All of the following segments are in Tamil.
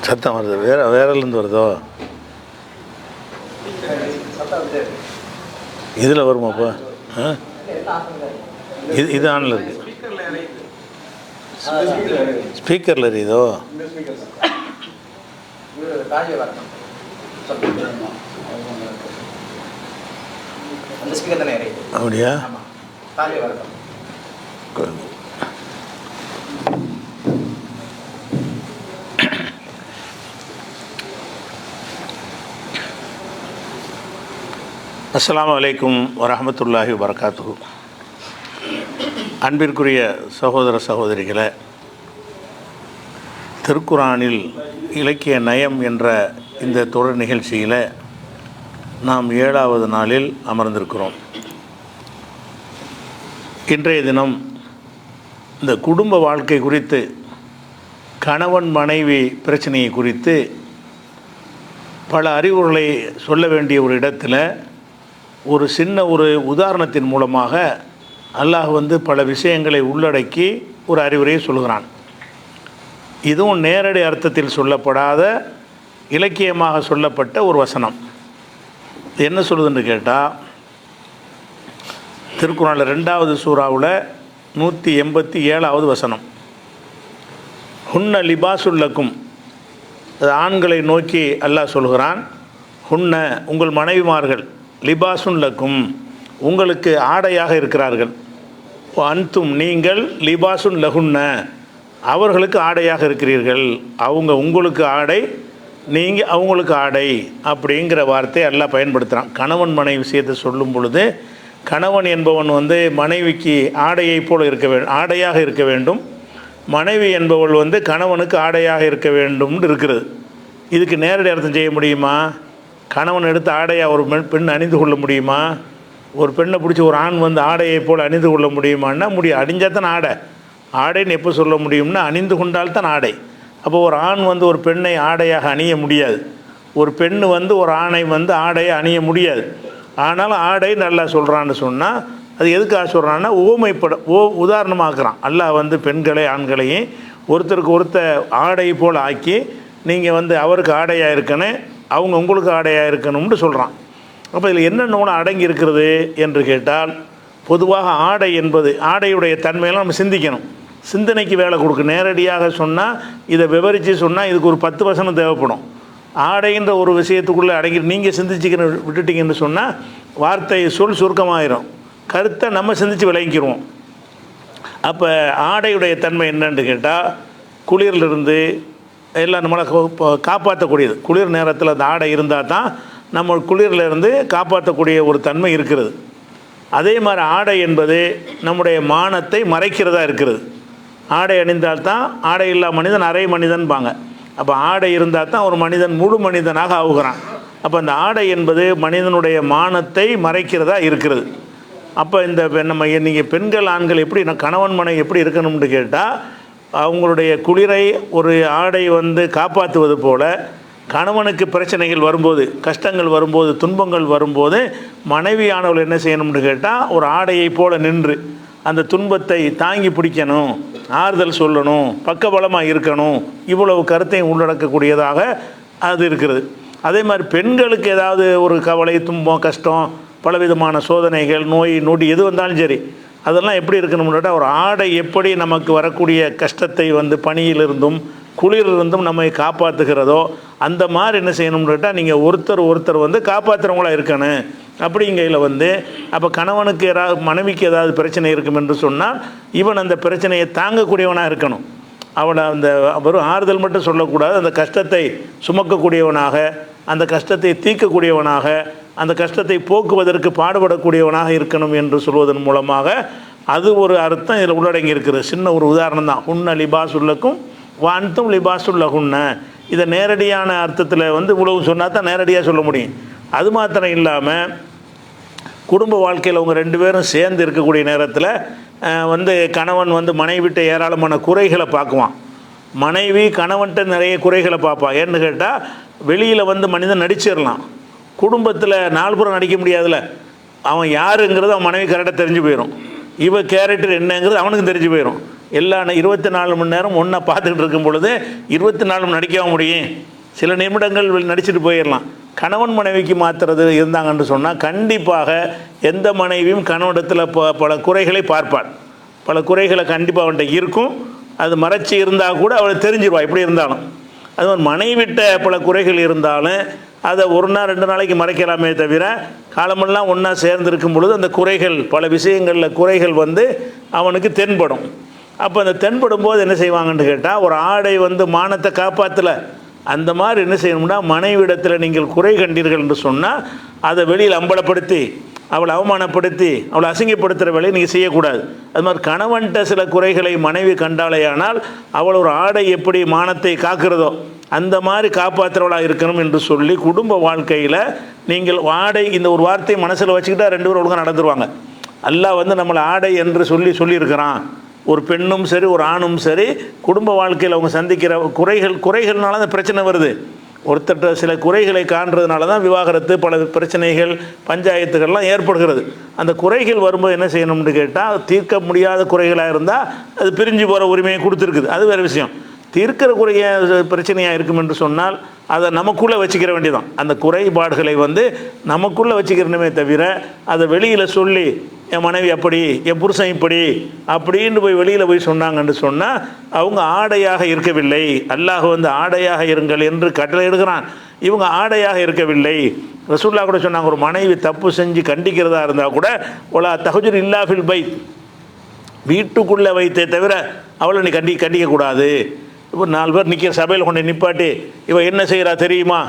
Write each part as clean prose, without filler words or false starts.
சத்தம் வருது. வேறலேருந்து வருதோ? இதில் வருமாப்பா? இது ஆனில் இருக்குது. ஸ்பீக்கரில் எரியுதோ? அப்படியா? அஸ்ஸலாமு அலைக்கும் வரஹ்மத்துல்லாஹி வபரகாத்துஹு. அன்பிற்குரிய சகோதர சகோதரிகளே, திருக்குரானில் இலக்கிய நயம் என்ற இந்த தொடர் நிகழ்ச்சியில் நாம் 7வது நாளில் அமர்ந்திருக்கிறோம். இன்றைய தினம் இந்த குடும்ப வாழ்க்கை குறித்து, கணவன் மனைவி பிரச்சனையை குறித்து பல அறிவுரைகளை சொல்ல வேண்டிய ஒரு இடத்துல ஒரு சின்ன உதாரணத்தின் மூலமாக அல்லாஹ் பல விஷயங்களை உள்ளடக்கி ஒரு அறிவுரையை சொல்கிறான். இதுவும் நேரடி அர்த்தத்தில் சொல்லப்படாத இலக்கியமாக சொல்லப்பட்ட ஒரு வசனம். என்ன சொல்லுதுன்னு கேட்டால், திருக்குறானில் 2வது சூறாவில் 187வது வசனம், ஹுன்ன லிபாசுல்லக்கும், அது ஆண்களை நோக்கி அல்லாஹ் சொல்கிறான். ஹுன்ன உங்கள் மனைவிமார்கள், லிபாசுல்லக்கும் உங்களுக்கு ஆடையாக இருக்கிறார்கள், அன்தும் நீங்கள் லிபாசுன் லஹுன்ன அவர்களுக்கு ஆடையாக இருக்கிறீர்கள். அவங்க உங்களுக்கு ஆடை, நீங்கள் அவங்களுக்கு ஆடை அப்படிங்கிற வார்த்தையை எல்லாம் பயன்படுத்துகிறான். கணவன் மனைவி விஷயத்தை சொல்லும் பொழுது, கணவன் என்பவன் மனைவிக்கு ஆடையை போல் ஆடையாக இருக்க வேண்டும், மனைவி என்பவள் கணவனுக்கு ஆடையாக இருக்க வேண்டும்னு இருக்கிறது. இதுக்கு நேரடி அர்த்தம் செய்ய முடியுமா? கணவன் எடுத்து ஆடையாக ஒரு பெண் அணிந்து கொள்ள முடியுமா? ஒரு பெண்ணை பிடிச்சி ஒரு ஆண் ஆடையை போல் அணிந்து கொள்ள முடியுமான்னா முடியும். அணிஞ்சால் தான் ஆடை. ஆடைன்னு எப்போ சொல்ல முடியும்னா அணிந்து கொண்டால் தான் ஆடை. அப்போ ஒரு ஆண் ஒரு பெண்ணை ஆடையாக அணிய முடியாது, ஒரு பெண்ணு ஒரு ஆணை ஆடையை அணிய முடியாது. ஆனாலும் ஆடை நல்லா சொல்கிறான்னு சொன்னால் அது எதுக்காக சொல்கிறான்னா உதாரணமாக்குறான். அல்லாஹ் பெண்களை ஆண்களையும் ஒருத்தருக்கு ஒருத்தர் ஆடை போல் ஆக்கி, நீங்கள் அவருக்கு ஆடையாக இருக்கணும், அவங்க உங்களுக்கு ஆடையாக இருக்கணும்னு சொல்கிறான். அப்போ இதில் என்னென்ன அடங்கி இருக்கிறது என்று கேட்டால், பொதுவாக ஆடை என்பது, ஆடையுடைய தன்மையெல்லாம் நம்ம சிந்திக்கணும், சிந்தனைக்கு வேலை கொடுக்கு. நேரடியாக சொன்னால், இதை விவரித்து சொன்னால் இதுக்கு ஒரு 10 வசனம் தேவைப்படும். ஆடைன்ற ஒரு விஷயத்துக்குள்ளே அடங்கி நீங்கள் சிந்திச்சுக்கிற விட்டுட்டிங்கன்னு சொன்னால் வார்த்தை சுருக்கமாயிரும், கருத்தை நம்ம சிந்தித்து விளங்கிடுவோம். அப்போ ஆடையுடைய தன்மை என்னன்னு கேட்டால், குளிரிலிருந்து எல்லாம் நம்மளை காப்பாற்றக்கூடியது. குளிர் நேரத்தில் அந்த ஆடை இருந்தால் தான் நம்ம குளிரிலிருந்து காப்பாற்றக்கூடிய ஒரு தன்மை இருக்கிறது. அதே மாதிரி ஆடை என்பது நம்முடைய மானத்தை மறைக்கிறதா இருக்கிறது. ஆடை அணிந்தால்தான், ஆடை இல்லா மனிதன் அரை மனிதன்பாங்க. அப்போ ஆடை இருந்தால் தான் ஒரு மனிதன் முழு மனிதனாக ஆகுகிறான். அப்போ அந்த ஆடை என்பது மனிதனுடைய மானத்தை மறைக்கிறதா இருக்கிறது. அப்போ நீங்கள் பெண்கள் ஆண்கள் எப்படி, கணவன் மனைவி எப்படி இருக்கணும்னு கேட்டால், அவங்களுடைய குளிரை ஒரு ஆடை காப்பாற்றுவது போல், கணவனுக்கு பிரச்சனைகள் வரும்போது, கஷ்டங்கள் வரும்போது, துன்பங்கள் வரும்போது மனைவியானவர்கள் என்ன செய்யணும்னு கேட்டால், ஒரு ஆடையை போல் நின்று அந்த துன்பத்தை தாங்கி பிடிக்கணும், ஆறுதல் சொல்லணும், பக்கபலமாக இருக்கணும். இவ்வளவு கருத்தையும் உள்ளடக்கக்கூடியதாக அது இருக்கிறது. அதே மாதிரி பெண்களுக்கு ஏதாவது ஒரு கவலை, துன்பம், கஷ்டம், பலவிதமான சோதனைகள், நோய் நொடி எது வந்தாலும் சரி, அதெல்லாம் எப்படி இருக்கணும்னு கேட்டால், ஒரு ஆடை எப்படி நமக்கு வரக்கூடிய கஷ்டத்தை பனியிலிருந்தும் குளிரிலிருந்தும் நம்மை காப்பாற்றுகிறதோ அந்த மாதிரி என்ன செய்யணும்னு கேட்டால், நீங்கள் ஒருத்தர் காப்பாற்றுறவங்களாக இருக்கணும். அப்படிங்கையில் அப்போ கணவனுக்கு ஏதாவது, மனைவிக்கு ஏதாவது பிரச்சனை இருக்கும் என்று சொன்னால், இவன் அந்த பிரச்சனையை தாங்கக்கூடியவனாக இருக்கணும். அவனை வெறும் ஆறுதல் மட்டும் சொல்லக்கூடாது, அந்த கஷ்டத்தை சுமக்கக்கூடியவனாக, அந்த கஷ்டத்தை தீர்க்கக்கூடியவனாக, அந்த கஷ்டத்தை போக்குவதற்கு பாடுபடக்கூடியவனாக இருக்கணும் என்று சொல்வதன் மூலமாக அது ஒரு அர்த்தம் இதில் உள்ளடங்கி இருக்குது. சின்ன ஒரு உதாரணம் தான். ஹுன்ன லிபாசுல்லக்கும் வான்தும் லிபாசுல்லஹுன்ன. இதை நேரடியான அர்த்தத்தில் உழவு சொன்னால் தான் நேரடியாக சொல்ல முடியும். அது மாத்திரம் இல்லாமல், குடும்ப வாழ்க்கையில் அவங்க 2 பேரும் சேர்ந்து இருக்கக்கூடிய நேரத்தில் கணவன் மனைவிட்ட ஏராளமான குறைகளை பார்க்குவான், மனைவி கணவன்கிட்ட நிறைய குறைகளை பார்ப்பான். ஏன்னு கேட்டால், வெளியில் மனிதன் நடிச்சிடலாம், குடும்பத்தில் 4 புறம் நடிக்க முடியாதுல்ல. அவன் யாருங்கிறது அவன் மனைவி கரெக்டாக தெரிஞ்சு போயிடும், இவ கேரக்டர் என்னங்கிறது அவனுக்கு தெரிஞ்சு போயிடும். எல்லா 24 மணி நேரம் ஒன்றா பார்த்துக்கிட்டு இருக்கும் பொழுது 24 மணி நடிக்க முடியும், சில நிமிடங்கள் நடிச்சுட்டு போயிடலாம். கணவன் மனைவிக்கு மாற்றுறது இருந்தாங்கன்னு சொன்னால் கண்டிப்பாக எந்த மனைவியும் கணவனிடத்தில் பல குறைகளை பார்ப்பாள். பல குறைகளை கண்டிப்பாக அவன்கிட்ட இருக்கும். அது மறைச்சி இருந்தால் கூட அவளை தெரிஞ்சிருவா எப்படி இருந்தாலும். அது மாதிரி மனைவிட்ட பல குறைகள் இருந்தாலும் அதை ஒரு நாள் 2 நாளைக்கு மறைக்கலாமே தவிர காலமெல்லாம் ஒன்றா சேர்ந்துருக்கும் பொழுது அந்த குறைகள் பல விஷயங்களில் குறைகள் அவனுக்கு தென்படும். அப்போ அந்த தென்படும் போது என்ன செய்வாங்கன்னு கேட்டால், ஒரு ஆடை மானத்தை காப்பாற்றலை, அந்த மாதிரி என்ன செய்யணும்னா மனைவிடத்தில் நீங்கள் குறை கண்டீர்கள் என்று சொன்னால் அதை வெளியில் அம்பலப்படுத்தி அவளை அவமானப்படுத்தி அவளை அசிங்கப்படுத்துகிற வேலையை நீங்கள் செய்யக்கூடாது. அது மாதிரி கணவன்கிட்ட சில குறைகளை மனைவி கண்டாலேயானால் அவள் ஒரு ஆடை எப்படி மானத்தை காக்கிறதோ அந்த மாதிரி காப்பாற்றுறவளாக இருக்கணும் என்று சொல்லி குடும்ப வாழ்க்கையில் நீங்கள் ஆடை இந்த ஒரு வார்த்தையை மனசில் வச்சுக்கிட்டா 2 பேரும் ஒழுங்காக நடந்துருவாங்க. அல்லாஹ் நம்மளை ஆடை என்று சொல்லியிருக்கிறான். ஒரு பெண்ணும் சரி ஒரு ஆணும் சரி குடும்ப வாழ்க்கையில் அவங்க சந்திக்கிற குறைகள்னால தான் பிரச்சனை வருது. ஒருத்தட்ட சில குறைகளை காண்றதுனால தான் விவாகரத்து பல பிரச்சனைகள் பஞ்சாயத்துகள்லாம் ஏற்படுகிறது. அந்த குறைகள் வரும்போது என்ன செய்யணும்னு கேட்டால், தீர்க்க முடியாத குறைகளாக இருந்தால் அது பிரிஞ்சு போகிற உரிமையை கொடுத்துருக்குது, அது வேறு விஷயம். தீர்க்கிற குறைய பிரச்சனையாக இருக்கும் என்று சொன்னால் அதை நமக்குள்ளே வச்சுக்கிற வேண்டியதான். அந்த குறைபாடுகளை நமக்குள்ளே வச்சுக்கிறணுமே தவிர அதை வெளியில் சொல்லி என் மனைவி அப்படி என் புருஷன் இப்படி அப்படின்னு போய் வெளியில் போய் சொன்னாங்கன்னு சொன்னால் அவங்க ஆடையாக இருக்கவில்லை. அல்லாஹ் ஆடையாக இருங்கள் என்று கட்டளை எடுக்கிறான். இவங்க ஆடையாக இருக்கவில்லை. ரசூலுல்லாஹ் கூட சொன்னாங்க, ஒரு மனைவி தப்பு செஞ்சு கண்டிக்கிறதா இருந்தால் கூட ஒலா தஹஜுர் இல்லா ஃபில் பைத், வீட்டுக்குள்ளே வைத்தே தவிர அவளை நீ கண்டிக்கக்கூடாது. இப்போ 4 பேர் நிற்கிற சபையில் கொண்டு நிப்பாட்டி இவன் என்ன செய்கிறா தெரியுமா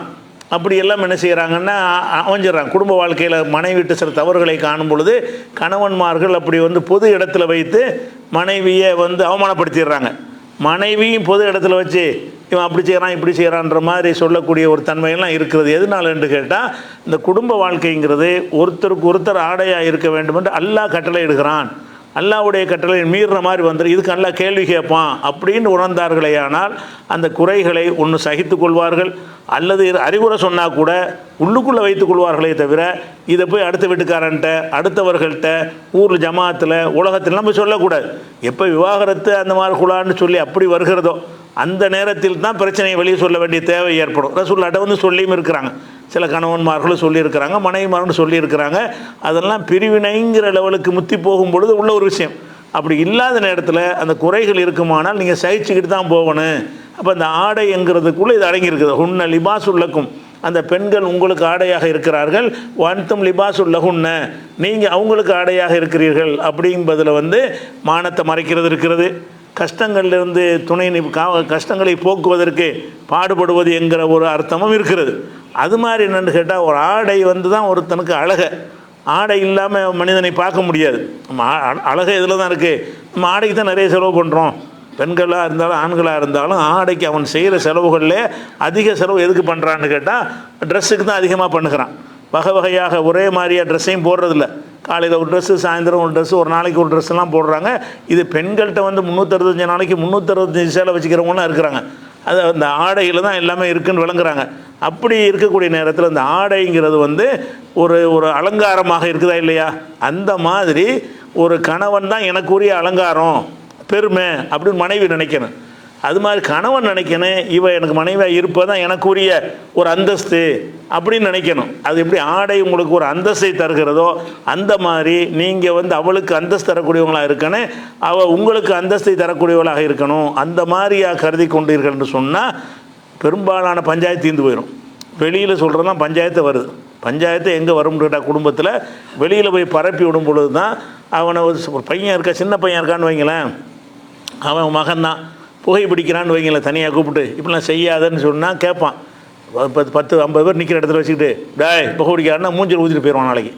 அப்படி எல்லாம் என்ன செய்கிறாங்கன்னா அமைஞ்சிடறாங்க. குடும்ப வாழ்க்கையில் மனைவிட்டு சில தவறுகளை காணும் பொழுது கணவன்மார்கள் அப்படி பொது இடத்துல வைத்து மனைவியை அவமானப்படுத்திடுறாங்க. மனைவியும் பொது இடத்துல வச்சு இவன் அப்படி செய்கிறான் இப்படி செய்கிறான்ற மாதிரி சொல்லக்கூடிய ஒரு தன்மையெல்லாம் இருக்கிறது. எதனால என்று கேட்டால், இந்த குடும்ப வாழ்க்கைங்கிறது ஒருத்தருக்கு ஒருத்தர் ஆடையாக இருக்க வேண்டும் என்று அல்லாஹ் கட்டளை இடுகிறான். அல்லாஹ்வுடைய கட்டளை மீறுற மாதிரி இதுக்கு அல்லாஹ் கேள்வி கேட்பான் அப்படின்னு உணர்ந்தார்களே ஆனால் அந்த குறைகளை ஒன்று சகித்து கொள்வார்கள், அல்லது அறிவுரை சொன்னால் கூட உள்ளுக்குள்ளே வைத்துக் கொள்வார்களே தவிர இதை போய் அடுத்த வீட்டுக்காரன்ட்ட அடுத்தவர்கள்ட்ட ஊரில் ஜமாத்தில் உலகத்திலாம் போய் சொல்லக்கூடாது. எப்போ விவாகரத்து அந்த மாதிரி குழான்னு சொல்லி அப்படி வருகிறதோ அந்த நேரத்தில் தான் பிரச்சனையை வெளியே சொல்ல வேண்டிய தேவை ஏற்படும். ரசூலுல்லாஹ் சொல்லியும் இருக்கிறாங்க, சில கணவன்மார்களும் சொல்லியிருக்கிறாங்க, மனைவிமார்களும் சொல்லியிருக்கிறாங்க. அதெல்லாம் பிரிவினைங்கிற லெவலுக்கு முத்தி போகும் பொழுது உள்ள ஒரு விஷயம். அப்படி இல்லாத நேரத்தில் அந்த குறைகள் இருக்குமானால் நீங்கள் சகிச்சுக்கிட்டு தான் போகணும். அப்போ அந்த ஆடைங்கிறதுக்குள்ளே இது அடங்கியிருக்குது. ஹுன்ன லிபாசுல்லக்கும், அந்த பெண்கள் உங்களுக்கு ஆடையாக இருக்கிறார்கள், வன்தும் லிபாசுல்லஹுன்ன, நீங்கள் அவங்களுக்கு ஆடையாக இருக்கிறீர்கள். அப்படிங்கிறதுல மானத்தை மறைக்கிறது இருக்கிறது. கஷ்டங்கள்லேருந்து கஷ்டங்களை போக்குவதற்கு பாடுபடுவது என்கிற ஒரு அர்த்தமும் இருக்கிறது. அது மாதிரி என்னென்னு கேட்டால், ஒரு ஆடை தான் ஒருத்தனுக்கு அழகை. ஆடை இல்லாமல் மனிதனை பார்க்க முடியாது. நம்ம அழகை இதில் தான் இருக்குது. நம்ம ஆடைக்கு தான் நிறைய செலவு பண்ணுறோம். பெண்களாக இருந்தாலும் ஆண்களாக இருந்தாலும் ஆடைக்கு அவன் செய்கிற செலவுகளில் அதிக செலவு எதுக்கு பண்ணுறான்னு கேட்டால் ட்ரெஸ்ஸுக்கு தான் அதிகமாக பண்ணுகிறான். வகை வகையாக ஒரே மாதிரியாக ட்ரெஸ்ஸையும் போடுறதில்ல. காலையில் ஒரு ட்ரெஸ்ஸு, சாயந்தரம் ஒரு ட்ரெஸ்ஸு, ஒரு நாளைக்கு ஒரு ட்ரெஸ்ஸெல்லாம் போடுறாங்க. இது பெண்கள்கிட்ட 365 நாளைக்கு 365 சேலை வச்சுக்கிறவங்களாம் இருக்கிறாங்க. அது அந்த ஆடையில் தான் எல்லாமே இருக்குதுன்னு விளங்குறாங்க. அப்படி இருக்கக்கூடிய நேரத்தில் அந்த ஆடைங்கிறது ஒரு ஒரு அலங்காரமாக இருக்குதா இல்லையா? அந்த மாதிரி ஒரு கணவன் தான் எனக்குரிய அலங்காரம் பெருமை அப்படின்னு மனைவி நினைக்கணும். அது மாதிரி கணவன் நினைக்கணும், இவன் எனக்கு மனைவியாக இருப்பதான் எனக்குரிய ஒரு அந்தஸ்து அப்படின்னு நினைக்கணும். அது எப்படி ஆடை உங்களுக்கு ஒரு அந்தஸ்தை தருகிறதோ அந்த மாதிரி நீங்கள் அவளுக்கு அந்தஸ்து தரக்கூடியவங்களாக இருக்கணும், அவள் உங்களுக்கு அந்தஸ்தை தரக்கூடியவளாக இருக்கணும். அந்த மாதிரியாக கருதி கொண்டீர்கள் என்று சொன்னால் பெரும்பாலான பஞ்சாயத்து தீர்ந்து போயிடும். வெளியில் சொல்கிறதெல்லாம் பஞ்சாயத்து வருது. பஞ்சாயத்து எங்கே வரும்னு கேட்டால் குடும்பத்தில் வெளியில் போய் பரப்பி விடும் பொழுது தான் அவனை ஒரு பையன் இருக்கா, சின்ன பையன் இருக்கான்னு வைங்களேன், அவன் மகன் தான் புகை பிடிக்கிறான்னு வைங்களேன், தனியாக கூப்பிட்டு இப்படிலாம் செய்யாதன்னு சொன்னால் கேட்பான். 10-50 பேர் நிற்கிற இடத்துல வச்சுக்கிட்டு டேய் புகை பிடிக்கிறான்னா மூஞ்சில் ஊற்றிட்டு போயிடுவான். நாளைக்கு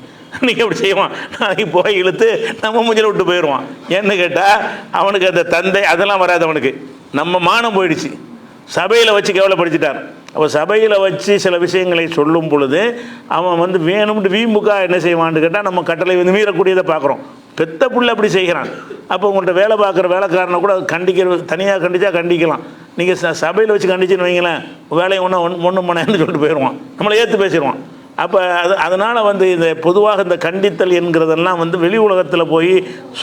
நீங்கள் அப்படி செய்வான். நாளைக்கு புகை இழுத்து நம்ம மூஞ்சில் விட்டு போயிடுவான். ஏன்னு கேட்டால் அவனுக்கு அந்த தந்தை அதெல்லாம் வராது. அவனுக்கு நம்ம மானம் போயிடுச்சு. சபையில் வச்சு கேவலப்படுத்திட்டார். அப்போ சபையில் வச்சு சில விஷயங்களை சொல்லும் பொழுது அவன் வேணும்னு வீம்புக்கா என்ன செய்வான்னு கேட்டால் நம்ம கட்டளை மீறக்கூடியதை பார்க்குறோம். பெத்த புள்ள அப்படி செய்கிறான். அப்போ உங்கள்கிட்ட வேலை பார்க்குற வேலைக்காரனை கூட தனியாக கண்டிச்சா கண்டிக்கலாம். நீங்கள் சபையில் வச்சு கண்டிச்சுன்னு வைங்களேன், வேலையை ஒன்றும் பண்ணேன்னு சொல்லிட்டு போயிடுவான், நம்மளை ஏற்று பேசிடுவான். அப்போ அதனால் இந்த பொதுவாக இந்த கண்டித்தல் என்கிறதெல்லாம் வெளி உலகத்தில் போய்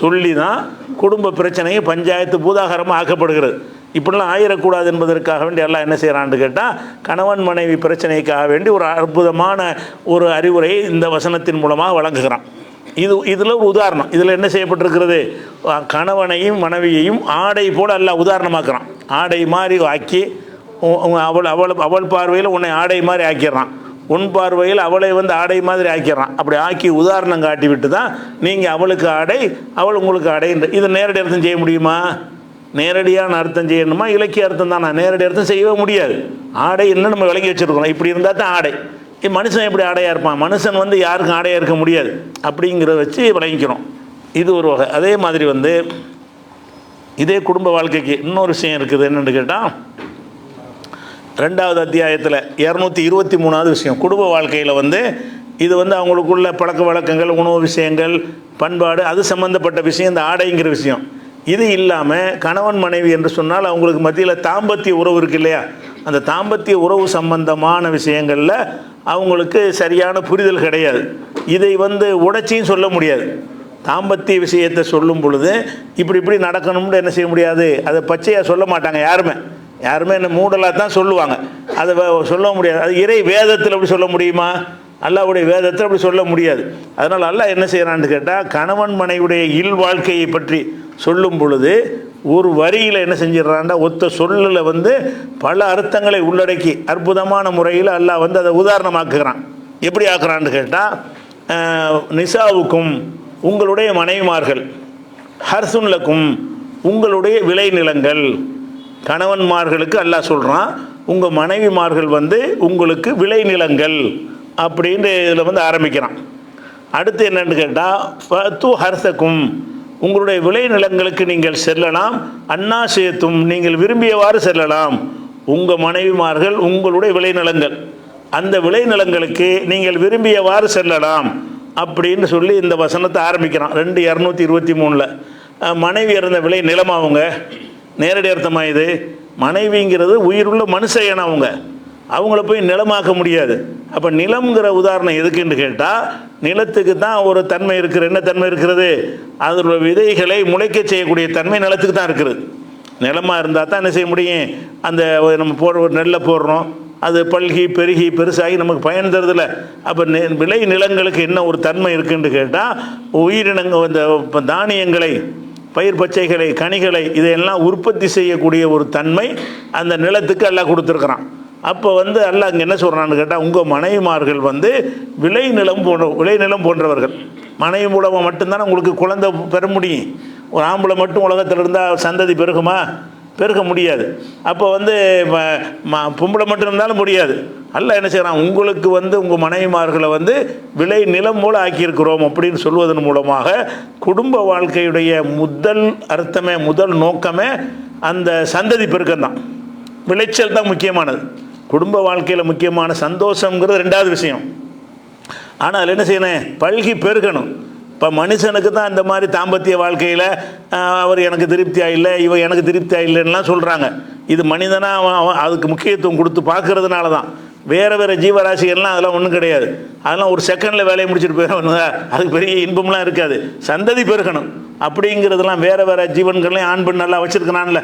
சொல்லி தான் குடும்ப பிரச்சனையை பஞ்சாயத்து பூதாகரமாக ஆக்கப்படுகிறது. இப்படிலாம் ஆயிடக்கூடாது என்பதற்காக வேண்டி எல்லாம் என்ன செய்கிறான்னு கேட்டால் கணவன் மனைவி பிரச்சனைக்காக வேண்டி ஒரு அற்புதமான ஒரு அறிவுரையை இந்த வசனத்தின் மூலமாக வழங்குகிறான். இதில் ஒரு உதாரணம். இதில் என்ன செய்யப்பட்டிருக்கிறது? கணவனையும் மனைவியையும் ஆடை போல் அல்லாஹ் உதாரணமாக்குறான். ஆடை மாதிரி ஆக்கி அவள் பார்வையில் உன்னை ஆடை மாதிரி ஆக்கிடுறான், உன் பார்வையில் அவளை ஆடை மாதிரி ஆக்கிடுறான். அப்படி ஆக்கி உதாரணம் காட்டி விட்டு தான் நீங்கள் அவளுக்கு ஆடை, அவள் உங்களுக்கு ஆடை. இதை நேரடி அர்த்தம் செய்ய முடியுமா? நேரடியான அர்த்தம் செய்யணுமா? இலக்கிய அர்த்தம் தான். நான் நேரடி அர்த்தம் செய்யவே முடியாது. ஆடை என்ன நம்ம விளங்கி வச்சுருக்கிறோம். இப்படி இருந்தால் தான் ஆடை. மனுஷன் எப்படி ஆடையாக இருப்பான்? மனுஷன் யாருக்கும் ஆடையாக இருக்க முடியாது. அப்படிங்கிறத வச்சு விளங்கிக்கிறோம். இது ஒரு வகை. அதே மாதிரி இதே குடும்ப வாழ்க்கைக்கு இன்னொரு விஷயம் இருக்குது. என்னென்னு கேட்டால் 2வது அத்தியாயத்தில் 223வது விஷயம். குடும்ப வாழ்க்கையில் இது அவங்களுக்குள்ள பழக்க வழக்கங்கள், உணவு விஷயங்கள், பண்பாடு, அது சம்மந்தப்பட்ட விஷயம் இந்த ஆடைங்கிற விஷயம். இது இல்லாமல் கணவன் மனைவி என்று சொன்னால் அவங்களுக்கு மத்தியில் தாம்பத்திய உறவு இருக்குது இல்லையா? அந்த தாம்பத்திய உறவு சம்பந்தமான விஷயங்களில் அவங்களுக்கு சரியான புரிதல் கிடையாது. இதை உடைச்சியும் சொல்ல முடியாது. தாம்பத்திய விஷயத்தை சொல்லும் பொழுது இப்படி நடக்கணும்னு என்ன செய்ய முடியாது, அதை பச்சையாக சொல்ல மாட்டாங்க. யாருமே என்ன மூடலாக தான் சொல்லுவாங்க. அதை சொல்ல முடியாது. அது இறை வேதத்தில் அப்படி சொல்ல முடியுமா? அல்லாஹ்வுடைய வேதத்தில் அப்படி சொல்ல முடியாது. அதனால் அல்லாஹ் என்ன செய்கிறான்னு கேட்டால் கணவன் மனைவியுடைய இல் வாழ்க்கையை பற்றி சொல்லும் பொழுது ஒரு வரியில் என்ன செஞ்சிடறான்டா, ஒத்த சொல்லில் பல அர்த்தங்களை உள்ளடக்கி அற்புதமான முறையில் அல்லாஹ் அதை உதாரணமாக்குகிறான். எப்படி ஆக்குறான்னு கேட்டால் நிசாவுக்கும் உங்களுடைய மனைவிமார்கள், ஹர்சுன்லக்கும் உங்களுடைய விளைநிலங்கள். கணவன்மார்களுக்கு அல்லாஹ் சொல்கிறான் உங்கள் மனைவிமார்கள் உங்களுக்கு விளைநிலங்கள் அப்படின்னு இதில் ஆரம்பிக்கிறான். அடுத்து என்னென்னு கேட்டால் ஃபத்து ஹர்சக்கும் உங்களுடைய விளைநிலங்களுக்கு நீங்கள் செல்லலாம், அன்னாசேத்தும் நீங்கள் விரும்பியவாறு செல்லலாம். உங்கள் மனைவிமார்கள் உங்களுடைய விளைநிலங்கள், அந்த விளைநிலங்களுக்கு நீங்கள் விரும்பியவாறு செல்லலாம் அப்படின்னு சொல்லி இந்த வசனத்தை ஆரம்பிக்கிறான். 2:223 மனைவி இருந்த விளை நிலம் அவங்க நேரடி அர்த்தமாக. இது மனைவிங்கிறது உயிருள்ள மனுஷன், அவங்கள போய் நிலமாக்க முடியாது. அப்போ நிலம்ங்கிற உதாரணம் எதுக்குன்னு கேட்டால் நிலத்துக்கு தான் ஒரு தன்மை இருக்கிறது. என்ன தன்மை இருக்கிறது? அதோட விதைகளை முளைக்க செய்யக்கூடிய தன்மை நிலத்துக்கு தான் இருக்கிறது. நிலமாக இருந்தால் தான் என்ன செய்ய முடியும், அந்த நம்ம நெல்லை போடுறோம், அது பல்கி பெருகி பெருசாகி நமக்கு பயன் தருதில்ல. அப்போ விளை நிலங்களுக்கு என்ன ஒரு தன்மை இருக்குன்னு கேட்டால் உயிரினங்கள், இந்த தானியங்களை, பயிர் பச்சைகளை, கனிகளை இதையெல்லாம் உற்பத்தி செய்யக்கூடிய ஒரு தன்மை அந்த நிலத்துக்கு எல்லாம் கொடுத்துருக்குறான். அப்போ அல்லாஹ் அங்கே என்ன சொல்கிறான்னு கேட்டால் உங்கள் மனைவிமார்கள் விளைநிலம் போன்றவர்கள். மனைவி மூலமாக மட்டும்தானே உங்களுக்கு குழந்தை பெற முடியும். ஒரு ஆம்பளை மட்டும் உலகத்தில் இருந்தால் சந்ததி பெருகுமா? பெருக முடியாது. அப்போ பொம்பளை மட்டும் இருந்தாலும் முடியாது. அல்லாஹ் என்ன செய்கிறான், உங்களுக்கு உங்கள் மனைவிமார்களை விளை நிலம் போல ஆக்கியிருக்கிறோம் அப்படின்னு சொல்வதன் மூலமாக குடும்ப வாழ்க்கையுடைய முதல் அர்த்தமே, முதல் நோக்கமே அந்த சந்ததி பெருக்கம்தான். விளைச்சல் தான் முக்கியமானது. குடும்ப வாழ்க்கையில் முக்கியமான சந்தோஷங்கிறது 2வது விஷயம். ஆனால் அதில் என்ன செய்யணும், பல்கி பெருகணும். இப்போ மனுஷனுக்கு தான் இந்த மாதிரி தாம்பத்திய வாழ்க்கையில் அவர் எனக்கு திருப்தியாக இல்லை, இவன் எனக்கு திருப்தியாக இல்லைன்னெலாம் சொல்கிறாங்க. இது மனிதனாக அதுக்கு முக்கியத்துவம் கொடுத்து பார்க்கறதுனால தான். வேறு ஜீவராசிகள்லாம் அதெல்லாம் ஒன்றும் கிடையாது. அதெல்லாம் ஒரு செகண்டில் வேலையை முடிச்சுட்டு போயிடும். அதுக்கு பெரிய இன்பம்லாம் இருக்காது. சந்ததி பெருகணும் அப்படிங்கிறதுலாம் வேறு ஜீவன்கள்லையும் ஆண் பெண் நல்லா வச்சுருக்கனான்ல.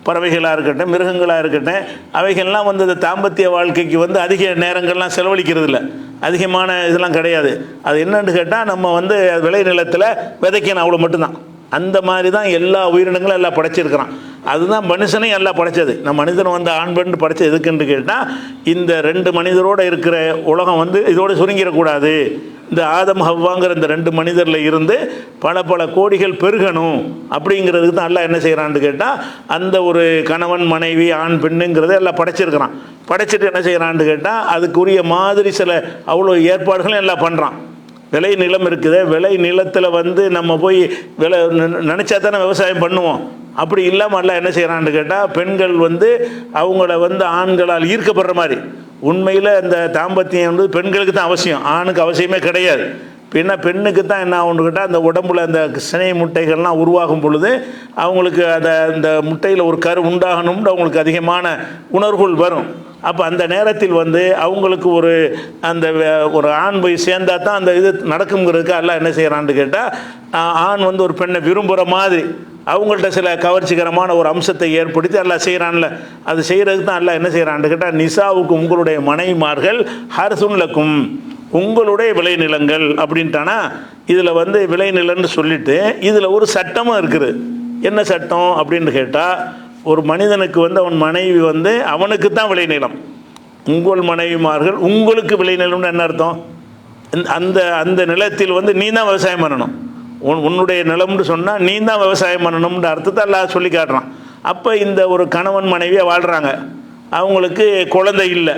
பறவைகளாக இருக்கட்டும், மிருகங்களாக இருக்கட்டும், அவைகள்லாம் இந்த தாம்பத்திய வாழ்க்கைக்கு அதிக நேரங்கள்லாம் செலவழிக்கிறது இல்லை, அதிகமான இதெல்லாம் கிடையாது. அது என்னன்னு கேட்டால் நம்ம விளை நிலத்தில் விதைக்கணும், அவ்வளோ மட்டும்தான். அந்த மாதிரி தான் எல்லா உயிரினங்களும் எல்லாம் படைச்சிருக்கிறான். அதுதான் மனுஷனையும் எல்லாம் படைச்சது. நம்ம மனிதன் ஆண் பெண் படைச்சது எதுக்குன்னு கேட்டால் இந்த 2 மனிதரோடு இருக்கிற உலகம் இதோடு சுருங்கிடக்கூடாது. இந்த ஆதம் ஹவ்வாங்கிற இந்த 2 மனிதரில் இருந்து பல கோடிகள் பெருகணும் அப்படிங்கிறதுக்கு தான் எல்லாம் என்ன செய்கிறான்னு கேட்டால் அந்த ஒரு கணவன் மனைவி ஆண் பெண்ணுங்கிறத எல்லாம் படைச்சிருக்கிறான். படைச்சிட்டு என்ன செய்கிறான்னு கேட்டால் அதுக்குரிய மாதிரி சில அவ்வளோ ஏற்பாடுகளும் எல்லாம் பண்ணுறான். விளை நிலம் இருக்குது, விளை நிலத்தில் நம்ம போய் நினச்சா தானே விவசாயம் பண்ணுவோம். அப்படி இல்லாமல் எல்லாம் என்ன செய்கிறான்னு கேட்டால் பெண்கள் அவங்கள ஆண்களால் ஈர்க்கப்படுற மாதிரி. உண்மையில் இந்த தாம்பத்தியம் பெண்களுக்கு தான் அவசியம், ஆணுக்கு அவசியமே கிடையாது. பின்ன பெண்ணுக்கு தான் என்ன ஆகும்னு கேட்டால் அந்த உடம்புல அந்த சினை முட்டைகள்லாம் உருவாகும் பொழுது அவங்களுக்கு அந்த முட்டையில் ஒரு கரு உண்டாகணும்னு அவங்களுக்கு அதிகமான உணர்வுகள் வரும். அப்போ அந்த நேரத்தில் அவங்களுக்கு ஒரு ஆண் போய் சேர்ந்தா தான் அந்த இது நடக்குங்கிறதுக்கு எல்லாம் என்ன செய்கிறான்னு கேட்டால் ஆண் ஒரு பெண்ணை விரும்புகிற மாதிரி அவங்கள்ட்ட சில கவர்ச்சிகரமான ஒரு அம்சத்தை ஏற்படுத்தி அல்லாஹ் செய்கிறான்ல, அது செய்கிறதுக்கு தான் அல்லாஹ் என்ன செய்கிறான்னு கேட்டால், நிசாவுக்கு உங்களுடைய மனைவிமார்கள் ஹர்சுன் லக்கும் உங்களுடைய விளைநிலங்கள் அப்படின்ட்டானா. இதில் வந்து விளைநிலன்னு சொல்லிட்டு இதில் ஒரு சட்டமும் இருக்குது. என்ன சட்டம் அப்படின்னு கேட்டால், ஒரு மனிதனுக்கு வந்து அவன் மனைவி வந்து அவனுக்கு தான் விளைநிலம். உங்கள் மனைவிமார்கள் உங்களுக்கு விளைநிலம்னு என்ன அர்த்தம்? அந்த அந்த நிலத்தில் வந்து நீ தான் விவசாயம் பண்ணணும். உன்னுடைய நிலம்னு சொன்னால் நீ தான் விவசாயம் பண்ணணும்ன்ற அர்த்தத்தை எல்லாம் சொல்லி காட்டுறான். அப்போ இந்த ஒரு கணவன் மனைவியாக வாழ்கிறாங்க, அவங்களுக்கு குழந்தை இல்லை.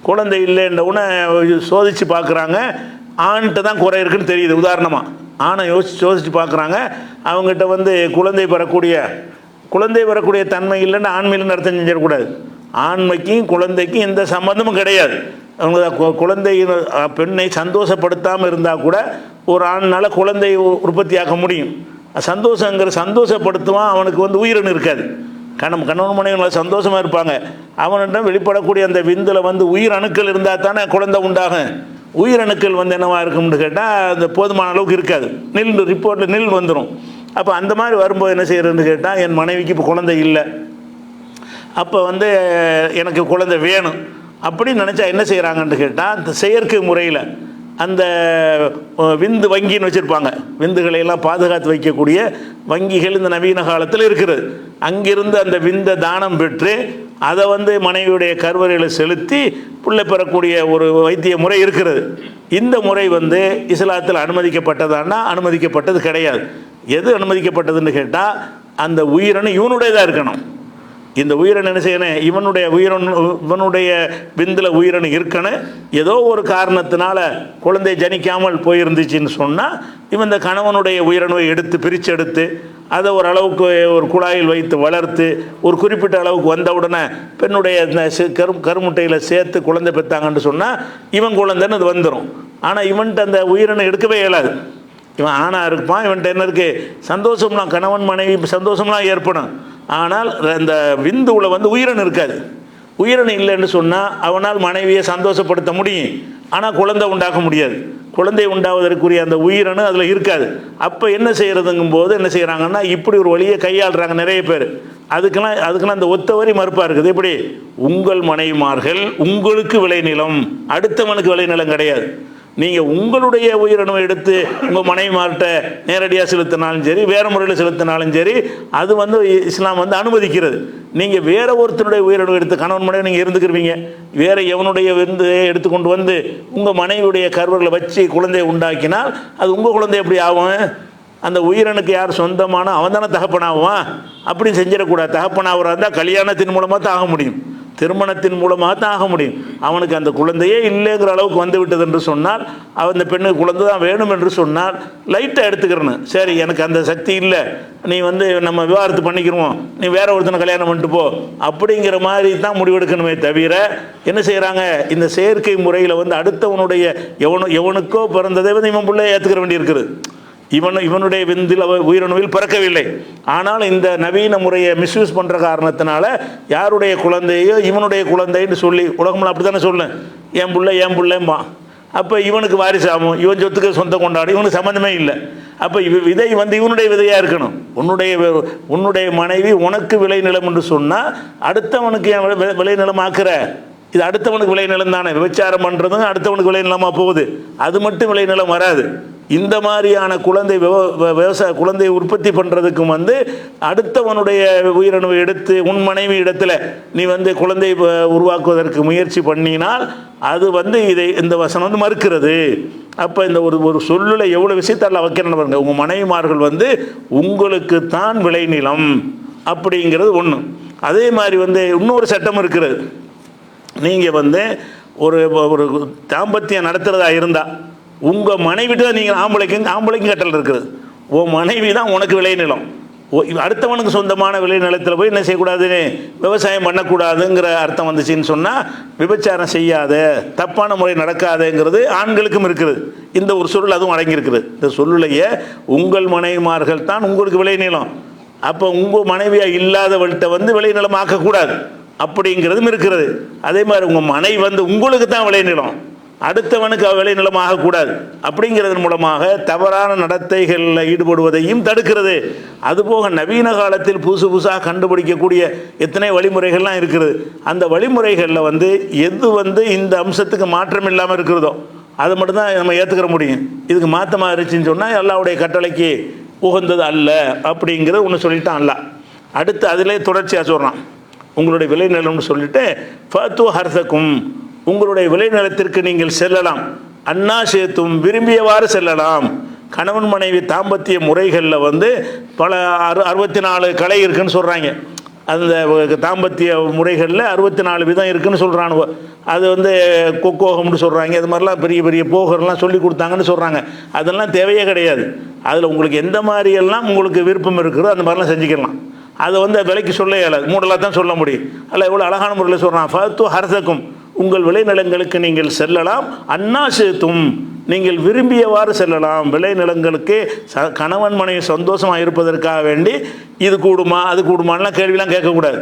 குழந்தை இல்லைன்றவுடனே சோதித்து பார்க்குறாங்க, ஆண்கிட்ட தான் குறை இருக்குன்னு தெரியுது. உதாரணமாக ஆணை சோதித்து பார்க்குறாங்க, அவங்ககிட்ட வந்து குழந்தை பெறக்கூடிய தன்மை இல்லைன்னு ஆண்மையில்னு அர்த்தம் செஞ்சிடக்கூடாது. ஆண்மைக்கும் குழந்தைக்கும் எந்த சம்மந்தமும் கிடையாது. அவங்க குழந்தை பெண்ணை சந்தோஷப்படுத்தாமல் இருந்தால் கூட ஒரு ஆண்னால் குழந்தை உற்பத்தியாக்க முடியும். சந்தோஷப்படுத்துவான், அவனுக்கு வந்து உயிரினு இருக்காது. கணவன் மனைவி சந்தோஷமாக இருப்பாங்க, அவனிடம் வெளிப்படக்கூடிய அந்த விந்தில் வந்து உயிரணுக்கள் இருந்தால் தானே குழந்தை உண்டாகும். உயிரணுக்கள் வந்து என்னவா இருக்கும்னு கேட்டால் அந்த போதுமான அளவுக்கு இருக்காது. ரிப்போர்ட்டில் நில் வந்துடும். அப்போ அந்த மாதிரி வரும்போது என்ன செய்யறதுன்னு கேட்டால், என் மனைவிக்கு இப்போ குழந்தை இல்லை, அப்போ வந்து எனக்கு குழந்தை வேணும் அப்படின்னு நினச்சா என்ன செய்கிறாங்கன்னு கேட்டால், அந்த செயற்கை முறையில் அந்த விந்து வங்கின்னு வச்சுருப்பாங்க. விந்துகளையெல்லாம் பாதுகாத்து வைக்கக்கூடிய வங்கிகள் இந்த நவீன காலத்தில் இருக்கிறது. அங்கிருந்து அந்த விந்தை தானம் பெற்று அதை வந்து மனைவியுடைய கருவறையில் செலுத்தி பிள்ளை பெறக்கூடிய ஒரு வைத்திய முறை இருக்கிறது. இந்த முறை வந்து இஸ்லாத்தில் அனுமதிக்கப்பட்டதான்னா அனுமதிக்கப்பட்டது கிடையாது. எது அனுமதிக்கப்பட்டதுன்னு கேட்டால், அந்த உயிரணு இவனுடையதாக இருக்கணும். இந்த உயிரணு என்ன செய்யணும், இவனுடைய விந்தில் உயிரணு இருக்கணும். ஏதோ ஒரு காரணத்தினால குழந்தை ஜனிக்காமல் போயிருந்துச்சின்னு சொன்னால், இவன் இந்த கணவனுடைய உயிரணுவை பிரித்து எடுத்து அதை ஒரு அளவுக்கு ஒரு குழாயில் வைத்து வளர்த்து ஒரு குறிப்பிட்ட அளவுக்கு வந்தவுடனே பெண்ணுடைய கருமுட்டையில் சேர்த்து குழந்தை பெற்றாங்கன்னு சொன்னால் இவன் குழந்தைன்னு அது வந்துடும். ஆனால் இவன்ட்டு அந்த உயிரணை எடுக்கவே இயலாது. இவன் ஆணாக இருப்பான், இவன்ட்டு என்ன இருக்குது, சந்தோஷம்லாம் கணவன் மனைவி சந்தோஷம்லாம் ஏற்படும். ஆனால் அந்த விந்துவில் வந்து உயிரணு இருக்காது. உயிரணு இல்லைன்னு சொன்னால் அவனால் மனைவியை சந்தோஷப்படுத்த முடியும், ஆனால் குழந்தை உண்டாக்க முடியாது. குழந்தை உண்டாவதற்குரிய அந்த உயிரணு அதில் இருக்காது. அப்போ என்ன செய்கிறதுங்கும் போது என்ன செய்கிறாங்கன்னா, இப்படி ஒரு வழியை கையாளுறாங்க நிறைய பேர். அதுக்கெல்லாம் அந்த ஒத்த வரி மறுப்பாக இருக்குது. எப்படி, உங்கள் மனைவிமார்கள் உங்களுக்கு விளைநிலம், அடுத்தவனுக்கு விளைநிலம் கிடையாது. நீங்கள் உங்களுடைய உயிரணுவை எடுத்து உங்கள் மனைவிமார்கிட்ட நேரடியாக செலுத்தினாலும் சரி, வேறு முறையில் செலுத்தினாலும் சரி, அது வந்து இஸ்லாம் வந்து அனுமதிக்கிறது. நீங்கள் வேறு ஒருத்தருடைய உயிரணு எடுத்து கணவன் மனைவி நீங்கள் இருந்துக்கிருவீங்க, வேறு எவனுடைய எடுத்துக்கொண்டு வந்து உங்கள் மனைவியுடைய கருவறையில் வச்சு குழந்தையை உண்டாக்கினால் அது உங்கள் குழந்தை எப்படி ஆகும்? அந்த உயிரணுக்கு யார் சொந்தமான அவன் தானே தகப்பனாகுவான். அப்படி செஞ்சிடக்கூடாது. தகப்பனாகிறா இருந்தால் கல்யாணத்தின் மூலமாக தான் ஆக முடியும், திருமணத்தின் மூலமாக தான் ஆக முடியும். அவனுக்கு அந்த குழந்தையே இல்லைங்கிற அளவுக்கு வந்து விட்டது என்று சொன்னால், அந்த பெண்ணுக்கு குழந்தை தான் வேணும் என்று சொன்னால் லைட்டாக எடுத்துக்கிறணும். சரி, எனக்கு அந்த சக்தி இல்லை, நீ வந்து நம்ம விவாகரத்து பண்ணிக்கிறோம், நீ வேற ஒருத்தனை கல்யாணம் பண்ணிட்டு போ, அப்படிங்கிற மாதிரி தான் முடிவெடுக்கணுமே தவிர என்ன செய்கிறாங்க, இந்த செயற்கை முறையில் வந்து அடுத்தவனுடைய எவனுக்கோ பிறந்ததை வந்து இவன் பிள்ளையை ஏற்றுக்கிற வேண்டியிருக்குது. இவனுடைய விந்தில் உயிரணுவில் பிறக்கவில்லை. ஆனால் இந்த நவீன முறையை மிஸ்யூஸ் பண்ணுற காரணத்தினால யாருடைய குழந்தையோ இவனுடைய குழந்தைன்னு சொல்லி உலகம்லாம் அப்படி தானே சொல்ல, என் பிள்ளைம்பா. அப்போ இவனுக்கு வாரிசாகும், இவன் சொத்துக்கு சொந்தம் கொண்டாடும், இவனுக்கு சம்மந்தமே இல்லை. அப்போ விதை வந்து இவனுடைய விதையாக இருக்கணும். உன்னுடைய மனைவி உனக்கு விளைநிலம் என்று சொன்னால் அடுத்தவனுக்கு என் விளைநிலம் ஆக்குற, இது அடுத்தவனுக்கு விளைநிலம் தானே. விபச்சாரம் பண்ணுறதும் அடுத்தவனுக்கு விளைநிலமாக போகுது, அது மட்டும் விளைநிலம் வராது. இந்த மாதிரியான குழந்தை உற்பத்தி பண்ணுறதுக்கும் வந்து அடுத்தவனுடைய உயிரணுவை எடுத்து உன் மனைவி இடத்துல நீ வந்து குழந்தை உருவாக்குவதற்கு முயற்சி பண்ணினால் அது வந்து இந்த வசனம் வந்து மறுக்கிறது. அப்போ இந்த ஒரு சொல்லுல எவ்வளோ விஷயத்தால் வைக்கிறேன்னு பாருங்க. உங்கள் மனைவிமார்கள் வந்து உங்களுக்கு தான் விளைநிலம் அப்படிங்கிறது ஒன்று. அதே மாதிரி வந்து இன்னொரு சட்டம் இருக்கிறது. நீங்கள் வந்து ஒரு தாம்பத்தியம் நடத்துகிறதா இருந்தால் உங்கள் மனைவிட்டு தான் நீங்கள் ஆம்பளைக்கும் கட்டல் இருக்குது. உன் மனைவி தான் உனக்கு விளைநிலம். அடுத்தவனுக்கு சொந்தமான விளைநிலத்தில் போய் என்ன செய்யக்கூடாதுன்னு விவசாயம் பண்ணக்கூடாதுங்கிற அர்த்தம் வந்துச்சுன்னு சொன்னால் விபச்சாரம் செய்யாத, தப்பான முறை நடக்காதுங்கிறது ஆண்களுக்கும் இருக்குது. இந்த ஒரு சொல்லுள் அதுவும் அடங்கியிருக்குது. இந்த சொல்லுலையே உங்கள் மனைவிமார்கள் தான் உங்களுக்கு விளைநிலம், அப்போ உங்கள் மனைவியாக இல்லாதவள்கிட்ட வந்து விளைநிலம் ஆக்கக்கூடாது அப்படிங்கிறதும் இருக்கிறது. அதே மாதிரி உங்கள் மனைவி வந்து உங்களுக்கு தான் விளைநிலம், அடுத்தவனுக்கு விளைநிலம் ஆகக்கூடாது அப்படிங்கிறதன் மூலமாக தவறான நடத்தைகளில் ஈடுபடுவதையும் தடுக்கிறது. அதுபோக நவீன காலத்தில் புதுசாக கண்டுபிடிக்கக்கூடிய எத்தனை வழிமுறைகள்லாம் இருக்கிறது. அந்த வழிமுறைகளில் எது இந்த அம்சத்துக்கு மாற்றம் இல்லாமல் இருக்கிறதோ அது மட்டும்தான் நம்ம ஏற்றுக்கிற முடியும். இதுக்கு மாற்றமாக இருந்துச்சுன்னு சொன்னால் அல்லாஹ்வுடைய கட்டளைக்கு உகந்தது அல்ல அப்படிங்கிறது ஒன்று சொல்லிட்டான் அல்லாஹ். அடுத்து அதிலே தொடர்ச்சியாக சொல்கிறான், உங்களுடைய விளைநிலம்னு சொல்லிட்டு ஃபத்து ஹர்சக்கும், உங்களுடைய விளைநிலத்திற்கு நீங்கள் செல்லலாம். அன்னா சேத்தும், விரும்பியவாறு செல்லலாம். கணவன் மனைவி தாம்பத்திய முறைகளில் பல 64 கலை இருக்குன்னு சொல்கிறாங்க. அந்த தாம்பத்திய முறைகளில் 64 விதம் இருக்குதுன்னு சொல்கிறானுவோ. அது கொக்கோகம்னு சொல்கிறாங்க. அது மாதிரிலாம் பெரிய பெரிய போகர்லாம் சொல்லி கொடுத்தாங்கன்னு சொல்கிறாங்க. அதெல்லாம் தேவையே கிடையாது. அதில் உங்களுக்கு எந்த மாதிரியெல்லாம் உங்களுக்கு விருப்பம் இருக்குதோ அந்த மாதிரிலாம் செஞ்சுக்கலாம். அதை விலைக்கு சொல்ல இயலாது, மூடலாக தான் சொல்ல முடியும். அல்ல எவ்வளோ அழகான முறையில் சொல்கிறான், ஃபத்து ஹர்சக்கும், உங்கள் விளைநிலங்களுக்கு நீங்கள் செல்லலாம். அன்னா சேத்தும், நீங்கள் விரும்பியவாறு செல்லலாம். விளைநிலங்களுக்கு கணவன் மனைவி சந்தோஷமாக இருப்பதற்காக வேண்டி இது கூடுமா அது கூடுமான்லாம் கேள்விலாம் கேட்கக்கூடாது.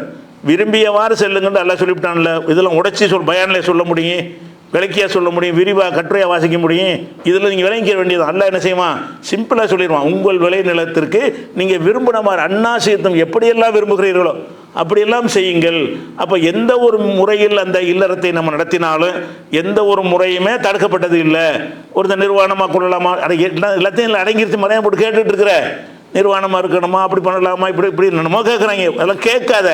விரும்பியவாறு செல்லுங்கன்னு எல்லாம் சொல்லிவிட்டான்ல. இதெல்லாம் உடைச்சி பயானில் சொல்ல முடியும், விளக்கியாக சொல்ல முடியும், விரிவாக கட்டுரையாக வாசிக்க முடியும். இதில் நீங்கள் விளங்கிக்க வேண்டியது. அல்லாஹ் என்ன செய்வான், சிம்பிளாக சொல்லிடுவான், உங்கள் விளைநிலத்திற்கு நீங்கள் விரும்பின மாதிரி அன்னா சேத்தும், எப்படியெல்லாம் விரும்புகிறீர்களோ அப்படியெல்லாம் செய்யுங்கள். அப்போ எந்த ஒரு முறையில் அந்த இல்லறத்தை நம்ம நடத்தினாலும் எந்த ஒரு முறையுமே தடுக்கப்பட்டது இல்லை. ஒருத்தர் நிர்வாணமாக கொள்ளலாமா, எல்லாத்தையும் அடங்கிருச்சு மறையா போட்டு கேட்டுட்டு இருக்கிற, நிர்வாணமாக இருக்கணுமா, அப்படி பண்ணலாமா, இப்படி இப்படி என்னமோ கேட்குறாங்க. அதெல்லாம் கேட்காத,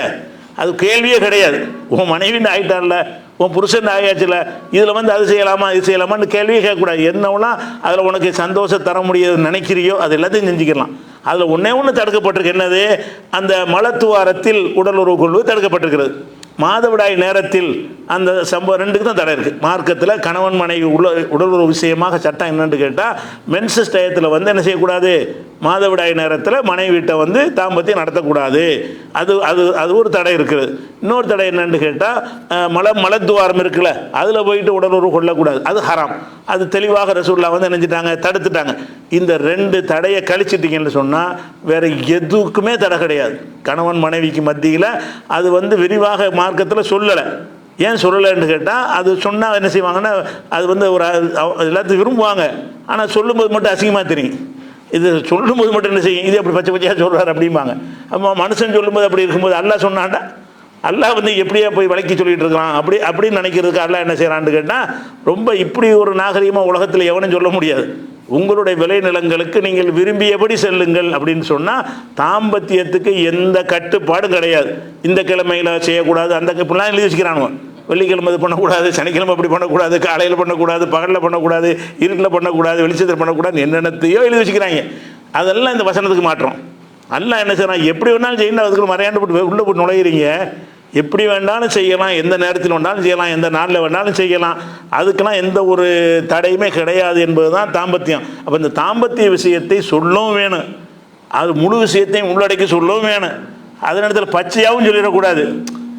அது கேள்வியே கிடையாது. உன் மனைவின்னு ஆகிட்டான்ல, உன் புருஷன் ஆகியாச்சுல, இதில் அது செய்யலாமா இது செய்யலாமான்னு கேள்வியே கேட்கக்கூடாது. என்னவெல்லாம் அதில் உனக்கு சந்தோஷம் தர முடியாது நினைக்கிறியோ அது எல்லாத்தையும் செஞ்சுக்கலாம். அதில் ஒன்று தடுக்கப்பட்டிருக்கு. என்னது, அந்த மலத்துவாரத்தில் உடல் உறவு கொள்வது தடுக்கப்பட்டிருக்கிறது. மாதவிடாய் நேரத்தில் அந்த சம்பவம் ரெண்டுக்கு தான் தடை இருக்குது மார்க்கத்தில். கணவன் மனைவி உடல் உறவு விஷயமாக சட்டம் என்னன்னு கேட்டால், மென்சஸ் டயத்தில் என்ன செய்யக்கூடாது, மாதவிடாய் நேரத்தில் மனைவி வீட்டை தாம்பத்தியம் நடத்தக்கூடாது. அது அது அது ஒரு தடை இருக்குது. இன்னொரு தடை என்னன்னு கேட்டால், மலத்துவாரம் இருக்குல்ல, அதில் போயிட்டு உடல் உறவு கொள்ளக்கூடாது, அது ஹராம். அது தெளிவாக ரசூலுல்லாஹ் நினைச்சிட்டாங்க, தடுத்துட்டாங்க. இந்த 2 தடையை கழிச்சிட்டிங்கன்னு சொன்னால் வேறு எதுக்குமே தடை கிடையாது. கணவன் மனைவிக்கு மத்தியில் அது விரிவாக மார்க்கத்தில் சொல்லலை. ஏன் சொல்லலைன்னு கேட்டால், அது சொன்னால் என்ன செய்வாங்கன்னா, அது ஒரு எல்லாத்தையும் விரும்புவாங்க. ஆனால் சொல்லும்போது மட்டும் அசிங்கமாக தெரியும். இது சொல்லும்போது மட்டும் என்ன செய்யும், இது அப்படி பச்சை பச்சையாக சொல்கிறார் அப்படிம்பாங்க. அப்போ மனுஷன் சொல்லும்போது அப்படி இருக்கும்போது அல்லாஹ் சொன்னான்டா, அல்லாஹ் எப்படியா போய் விளக்கி சொல்லிகிட்டு இருக்கலாம் அப்படின்னு நினைக்கிறதுக்கு அல்லாஹ் என்ன செய்கிறான்னு கேட்டால், ரொம்ப இப்படி ஒரு நாகரிகமாக உலகத்தில் எவனும் சொல்ல முடியாது. உங்களுடைய விளைநிலங்களுக்கு நீங்கள் விரும்பியபடி செல்லுங்கள் அப்படின்னு சொன்னால் தாம்பத்தியத்துக்கு எந்த கட்டுப்பாடும் கிடையாது. இந்த கிழமையில் செய்யக்கூடாது, அந்த இப்படிலாம் எழுதி வச்சுக்கிறானுங்க. வெள்ளிக்கிழமை இது பண்ணக்கூடாது, சனிக்கிழமை அப்படி பண்ணக்கூடாது, காலையில் பண்ணக்கூடாது, பகலில் பண்ணக்கூடாது, இருட்டில் பண்ணக்கூடாது, வெளிச்சத்தில் பண்ணக்கூடாது, என்னென்னத்தையோ எழுதி வச்சுக்கிறாங்க. அதெல்லாம் இந்த வசனத்துக்கு மாற்றம். அல்லாஹ் என்ன செய்யறான், எப்படி வேணாலும் செய்யணும், அதுக்கு மறையாண்டு போட்டு உள்ளே போட்டு நுழையிறீங்க. எப்படி வேணாலும் செய்யலாம், எந்த நேரத்தில் வேணாலும் செய்யலாம், எந்த நாளில் வேணாலும் செய்யலாம், அதுக்கெல்லாம் எந்த ஒரு தடையுமே கிடையாது என்பது தான் தாம்பத்தியம். அப்போ இந்த தாம்பத்திய விஷயத்தை சொல்லவும் வேணும், அது முழு விஷயத்தையும் உள்ளடக்கி சொல்லவும் வேணும். அதே நேரத்தில் பச்சையாகவும் சொல்லிடக்கூடாது.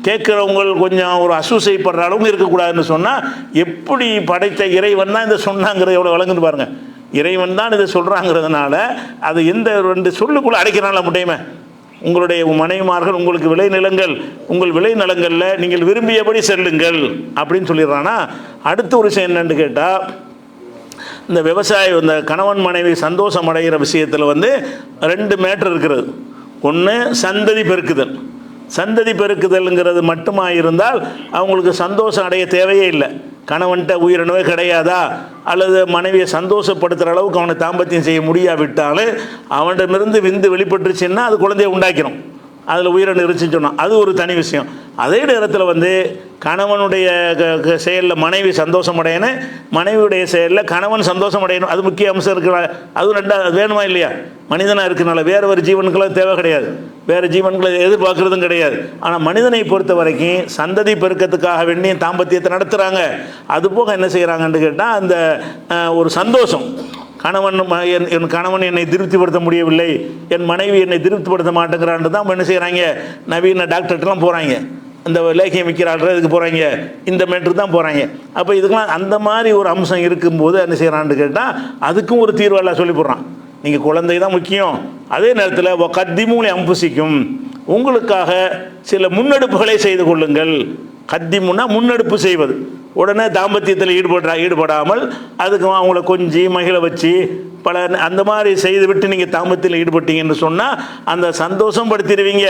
கேட்குறவங்க கொஞ்சம் ஒரு அசூசைப்படுற அளவுக்கு இருக்கக்கூடாதுன்னு சொன்னால், எப்படி படைத்த இறைவன் தான் இதை சொன்னாங்கிறது எவ்வளோ வழங்குன்னு பாருங்கள். இறைவன் தான் இதை சொல்கிறாங்கிறதுனால அது எந்த 2 சொல்லுக்குள்ளே அடைக்கிறாங்கள முடியுமே. உங்களுடைய மனைவிமார்கள் உங்களுக்கு விளைநிலங்கள், உங்கள் விளைநிலங்களில் நீங்கள் விரும்பியபடி செல்லுங்கள் அப்படின்னு சொல்லிடுறான்னா, அடுத்த ஒரு விஷயம் என்னன்னு கேட்டால், இந்த விவசாயம், இந்த கணவன் மனைவி சந்தோஷம் அடைகிற விஷயத்தில் 2 மேட்டர் இருக்கிறது. ஒன்று சந்ததி பெருக்குதல். சந்ததி பெருக்குதல்ங்கிறது மட்டுமா இருந்தால் அவங்களுக்கு சந்தோஷம் அடைய தேவையே இல்லை. கணவன்கிட்ட உயிரினவே கிடையாதா, அல்லது மனைவியை சந்தோஷப்படுத்துகிற அளவுக்கு அவனை தாம்பத்தியம் செய்ய முடியாவிட்டாலும் அவனிடமிருந்து விந்து வெளிப்பட்டுருச்சுன்னா அது குழந்தையை உண்டாக்கிறோம். அதில் உயிரினம் இருந்துச்சுன்னு சொன்னால் அது ஒரு தனி விஷயம். அதே நேரத்தில் கணவனுடைய செயலில் மனைவி சந்தோஷம் அடையணும், மனைவியுடைய செயலில் கணவன் சந்தோஷம் அடையணும். அது முக்கிய அம்சம் இருக்கிற, அதுவும் 2 வேணுமா இல்லையா? மனிதனாக இருக்கிறனால வேறு ஒரு ஜீவனுக்கெல்லாம் தேவை கிடையாது, வேறு ஜீவன்களை எதிர்பார்க்குறதும் கிடையாது. ஆனால் மனிதனை பொறுத்த வரைக்கும் சந்ததி பெருக்கத்துக்காக வேண்டி தாம்பத்தியத்தை நடத்துகிறாங்க. அதுபோக என்ன செய்கிறாங்கன்னு கேட்டால், அந்த ஒரு சந்தோஷம், கணவன் என் கணவன் என்னை திருப்திப்படுத்த முடியவில்லை, என் மனைவி என்னை திருப்திப்படுத்த மாட்டேங்கிறான்னு தான் என்ன செய்கிறாங்க, நவீன டாக்டர்கிட்டலாம் போகிறாங்க, இந்த லேகியம் விற்கிறாள் இதுக்கு போகிறாங்க, இந்த மேட்ருக்கு தான் போகிறாங்க. அப்போ இதுக்கெல்லாம் அந்த மாதிரி ஒரு அம்சம் இருக்கும்போது என்ன செய்கிறான்னு கேட்டால், அதுக்கும் ஒரு தீர்வெல்லாம் சொல்லி போடுறான். நீங்கள் குழந்தை தான் முக்கியம், அதே நேரத்தில் கத்திமூலி அம்புசிக்கும், உங்களுக்காக சில முன்னெடுப்புகளை செய்து கொள்ளுங்கள். கத்திமுன்னா முன்னெடுப்பு செய்வது. உடனே தாம்பத்தியத்தில் ஈடுபடாமல் அதுக்கு அவங்கள கொஞ்சி மகிழ வச்சு பல அந்த மாதிரி செய்துவிட்டு நீங்கள் தாம்பத்தியில் ஈடுபட்டீங்கன்னு சொன்னால் அந்த சந்தோஷம் படுத்திடுவீங்க,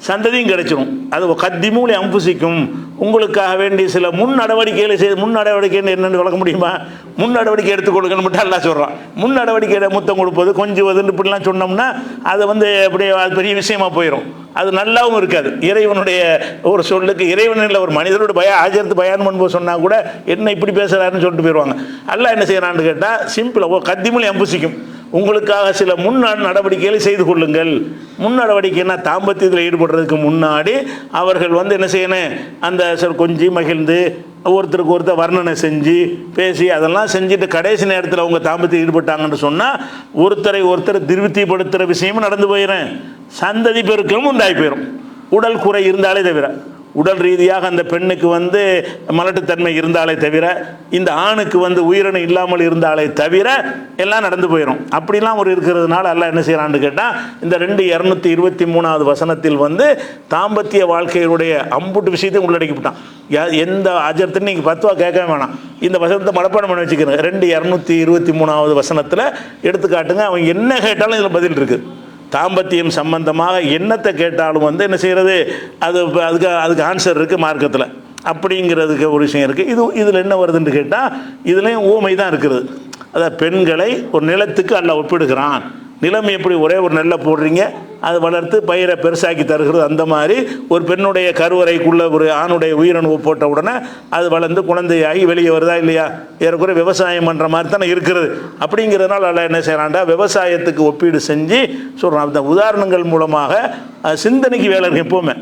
சந்ததியும் கிடைச்சிடும். அது கத்திமூலி அம்புசிக்கும், உங்களுக்காக வேண்டிய சில முன் நடவடிக்கைகளை முன் நடவடிக்கைன்னு என்னென்னு விளக்க முடியுமா? முன் நடவடிக்கை எடுத்துக்கொடுக்கணும் மட்டும் எல்லாம் சொல்கிறான். முன் நடவடிக்கை முத்தம் கொடுப்பது கொஞ்சுவதுன்னு இப்படிலாம் சொன்னோம்னா அது அப்படியே அது பெரிய விஷயமா போயிடும். அது நல்லாவும் இருக்காது. இறைவனுடைய ஒரு சொல்லுக்கு இறைவனில் ஒரு மனிதனோட ஆஜர்த்து பயான் பண்ணும்போது சொன்னால் கூட என்ன இப்படி பேசுகிறாருன்னு சொல்லிட்டு போயிடுவாங்க. அல்லாஹ் என்ன செய்யறான்னு கேட்டால் சிம்பிளாக கத்திமொழி அம்புசிக்கும், உங்களுக்காக சில முன் நடவடிக்கைகளை செய்து கொள்ளுங்கள். முன் நடவடிக்கைன்னா தாம்பத்தியத்தில் ஈடுபடுறதுக்கு முன்னாடி அவர்கள் என்ன செய்யணும், அந்த கொஞ்சி மகிழ்ந்து ஒருத்தருக்கு ஒருத்தர் வர்ணனை செஞ்சு பேசி அதெல்லாம் செஞ்சுட்டு கடைசி நேரத்தில் அவங்க தாம்பத்தியம் ஈடுபட்டாங்கன்னு சொன்னால் ஒருத்தரை ஒருத்தர் திருப்திப்படுத்துகிற விஷயமும் நடந்து போயிடும், சந்ததி பெருக்கமும் உண்டாகி போயிடும். உடல் குறை இருந்தாலே தவிர, உடல் ரீதியாக அந்த பெண்ணுக்கு மலட்டுத்தன்மை இருந்தாலே தவிர, இந்த ஆணுக்கு உயிரணு இல்லாமல் இருந்தாலே தவிர எல்லாம் நடந்து போயிடும். அப்படிலாம் ஒரு இருக்கிறதுனால அல்லாஹ் என்ன செய்யறான்னு கேட்டால் இந்த 223வது வசனத்தில் தாம்பத்திய வாழ்க்கையுடைய அம்புட்டு விஷயத்தையும் உள்ளடக்கிவிட்டான். எந்த அஜர்த்துன்னு நீங்கள் பத்துவா கேட்க வேணாம், இந்த வசனத்தை மனப்பாடம் பண்ணி வச்சுக்கிறேன். 223வது வசனத்தில் எடுத்துக்காட்டுங்க, அவன் என்ன கேட்டாலும் இதில் பதில் இருக்குது. தாம்பத்தியம் சம்பந்தமாக என்னத்தை கேட்டாலும் என்ன செய்கிறது, அதுக்கு ஆன்சர் இருக்குது மார்க்கத்தில். அப்படிங்கிறதுக்கு ஒரு விஷயம் இருக்குது. இதில் என்ன வருதுன்னு கேட்டால் இதுலேயும் ஊமை தான் இருக்குது. அதாவது பெண்களை ஒரு நிலத்துக்கு அல்லாஹ் ஒப்பிடுகிறான். நிலம் எப்படி ஒரே ஒரு நெல்லை போடுறீங்க, அது வளர்த்து பயிரை பெருசாக்கி தருகிறது, அந்த மாதிரி ஒரு பெண்ணுடைய கருவறைக்குள்ளே ஒரு ஆணுடைய உயிரணு போட்ட உடனே அது வளர்ந்து குழந்தையாகி வெளியே வருதா இல்லையா, ஏறக்குறை விவசாயம் பண்ணுற மாதிரி தானே இருக்கிறது. அப்படிங்கிறதுனால அல்ல என்ன செய்யறான்டா, விவசாயத்துக்கு ஒப்பீடு செஞ்சு சொல்கிறான். அந்த உதாரணங்கள் மூலமாக சிந்தனைக்கு வேலை இருக்குது. எப்போவுமே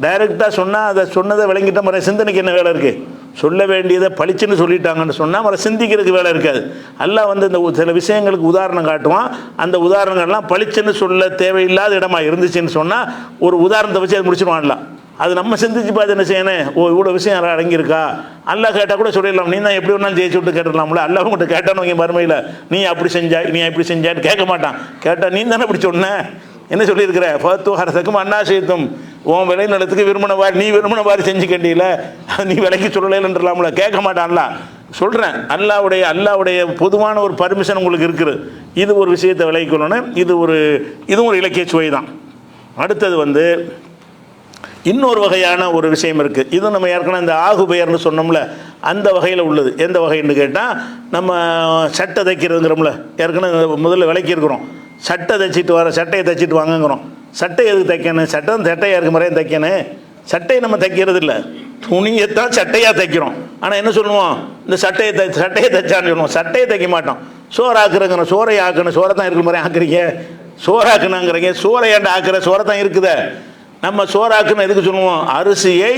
டைரெக்டாக சொன்னால் அதை சொன்னதை விளங்கிட்ட மாதிரி சிந்தனைக்கு என்ன வேலை இருக்குது, சொல்ல வேண்டியதை பளிச்சுன்னு சொல்லிட்டாங்கன்னு சொன்னால் மறு சிந்திக்கிறதுக்கு வேலை இருக்காது. அல்லாஹ் இந்த சில விஷயங்களுக்கு உதாரணம் காட்டுவான். அந்த உதாரணங்கள்லாம் பளிச்சுன்னு சொல்ல தேவையில்லாத இடமா இருந்துச்சுன்னு சொன்னால் ஒரு உதாரணத்தை வச்சு அது முடிச்சிடுவான்ல. அது நம்ம சிந்திச்சு பார்த்து என்ன செய்யணும், இவ்வளோ விஷயம் யாரும் அடங்கியிருக்கா, அல்லாஹ் கேட்டால் கூட சொல்லிடலாம். நீ தான் எப்படி ஒன்றாலும் ஜெயிச்சு விட்டு கேட்டுடலாம்ல. அல்லாஹ் உங்கள்கிட்ட கேட்டான்னு வைங்க மறுமையில், நீ அப்படி செஞ்சாய் நீ எப்படி செஞ்சான்னு கேட்க மாட்டான். கேட்டால் நீ தானே இப்படி சொன்ன, என்ன சொல்லியிருக்கிற, பத்து ஹரசக்கும் அண்ணா செய்தும், உன் விளை நிலத்துக்கு விரும்பினவாரி நீ விரும்பினவாரி செஞ்சு கண்டியில் நீ விலைக்கு சொல்லலைன்றலாம்ல, கேட்க மாட்டான்ல. சொல்கிறேன், அல்லாவுடைய பொதுவான ஒரு பர்மிஷன் உங்களுக்கு இருக்குது. இது ஒரு விஷயத்தை விளைவிக்கணும்னு இதுவும் ஒரு இலக்கிய சுவை தான். அடுத்தது இன்னொரு வகையான ஒரு விஷயம் இருக்குது. இது நம்ம ஏற்கனவே இந்த ஆகுபெயர்னு சொன்னோம்ல, அந்த வகையில் உள்ளது. எந்த வகைன்னு கேட்டால், நம்ம சட்டை தைக்கிறதுங்கிறோம்ல, ஏற்கனவே முதல்ல விளக்கியிருக்கிறோம். சட்டையை தைச்சிட்டு வாங்குங்கிறோம். சட்டை எதுக்கு தைக்கணும், சட்டையாக இருக்க மாதிரியே தைக்கணும். சட்டையை நம்ம தைக்கிறது இல்லை, துணியைத்தான் சட்டையாக தைக்கிறோம். ஆனால் என்ன சொல்லுவோம், இந்த சட்டையை தைச்சான்னு சொல்லுவோம், சட்டையை தைக்க மாட்டோம். சோறு ஆக்குறங்கிற, சோறை ஆக்கணும், சோறை தான் இருக்கிற மாதிரி ஆக்குறீங்க, சோறாக்குனாங்கிறீங்க, சோறை ஏன்டா ஆக்குற, சோறை தான் இருக்குதே. நம்ம சோறாக்குன்னு எதுக்கு சொல்லுவோம், அரிசியை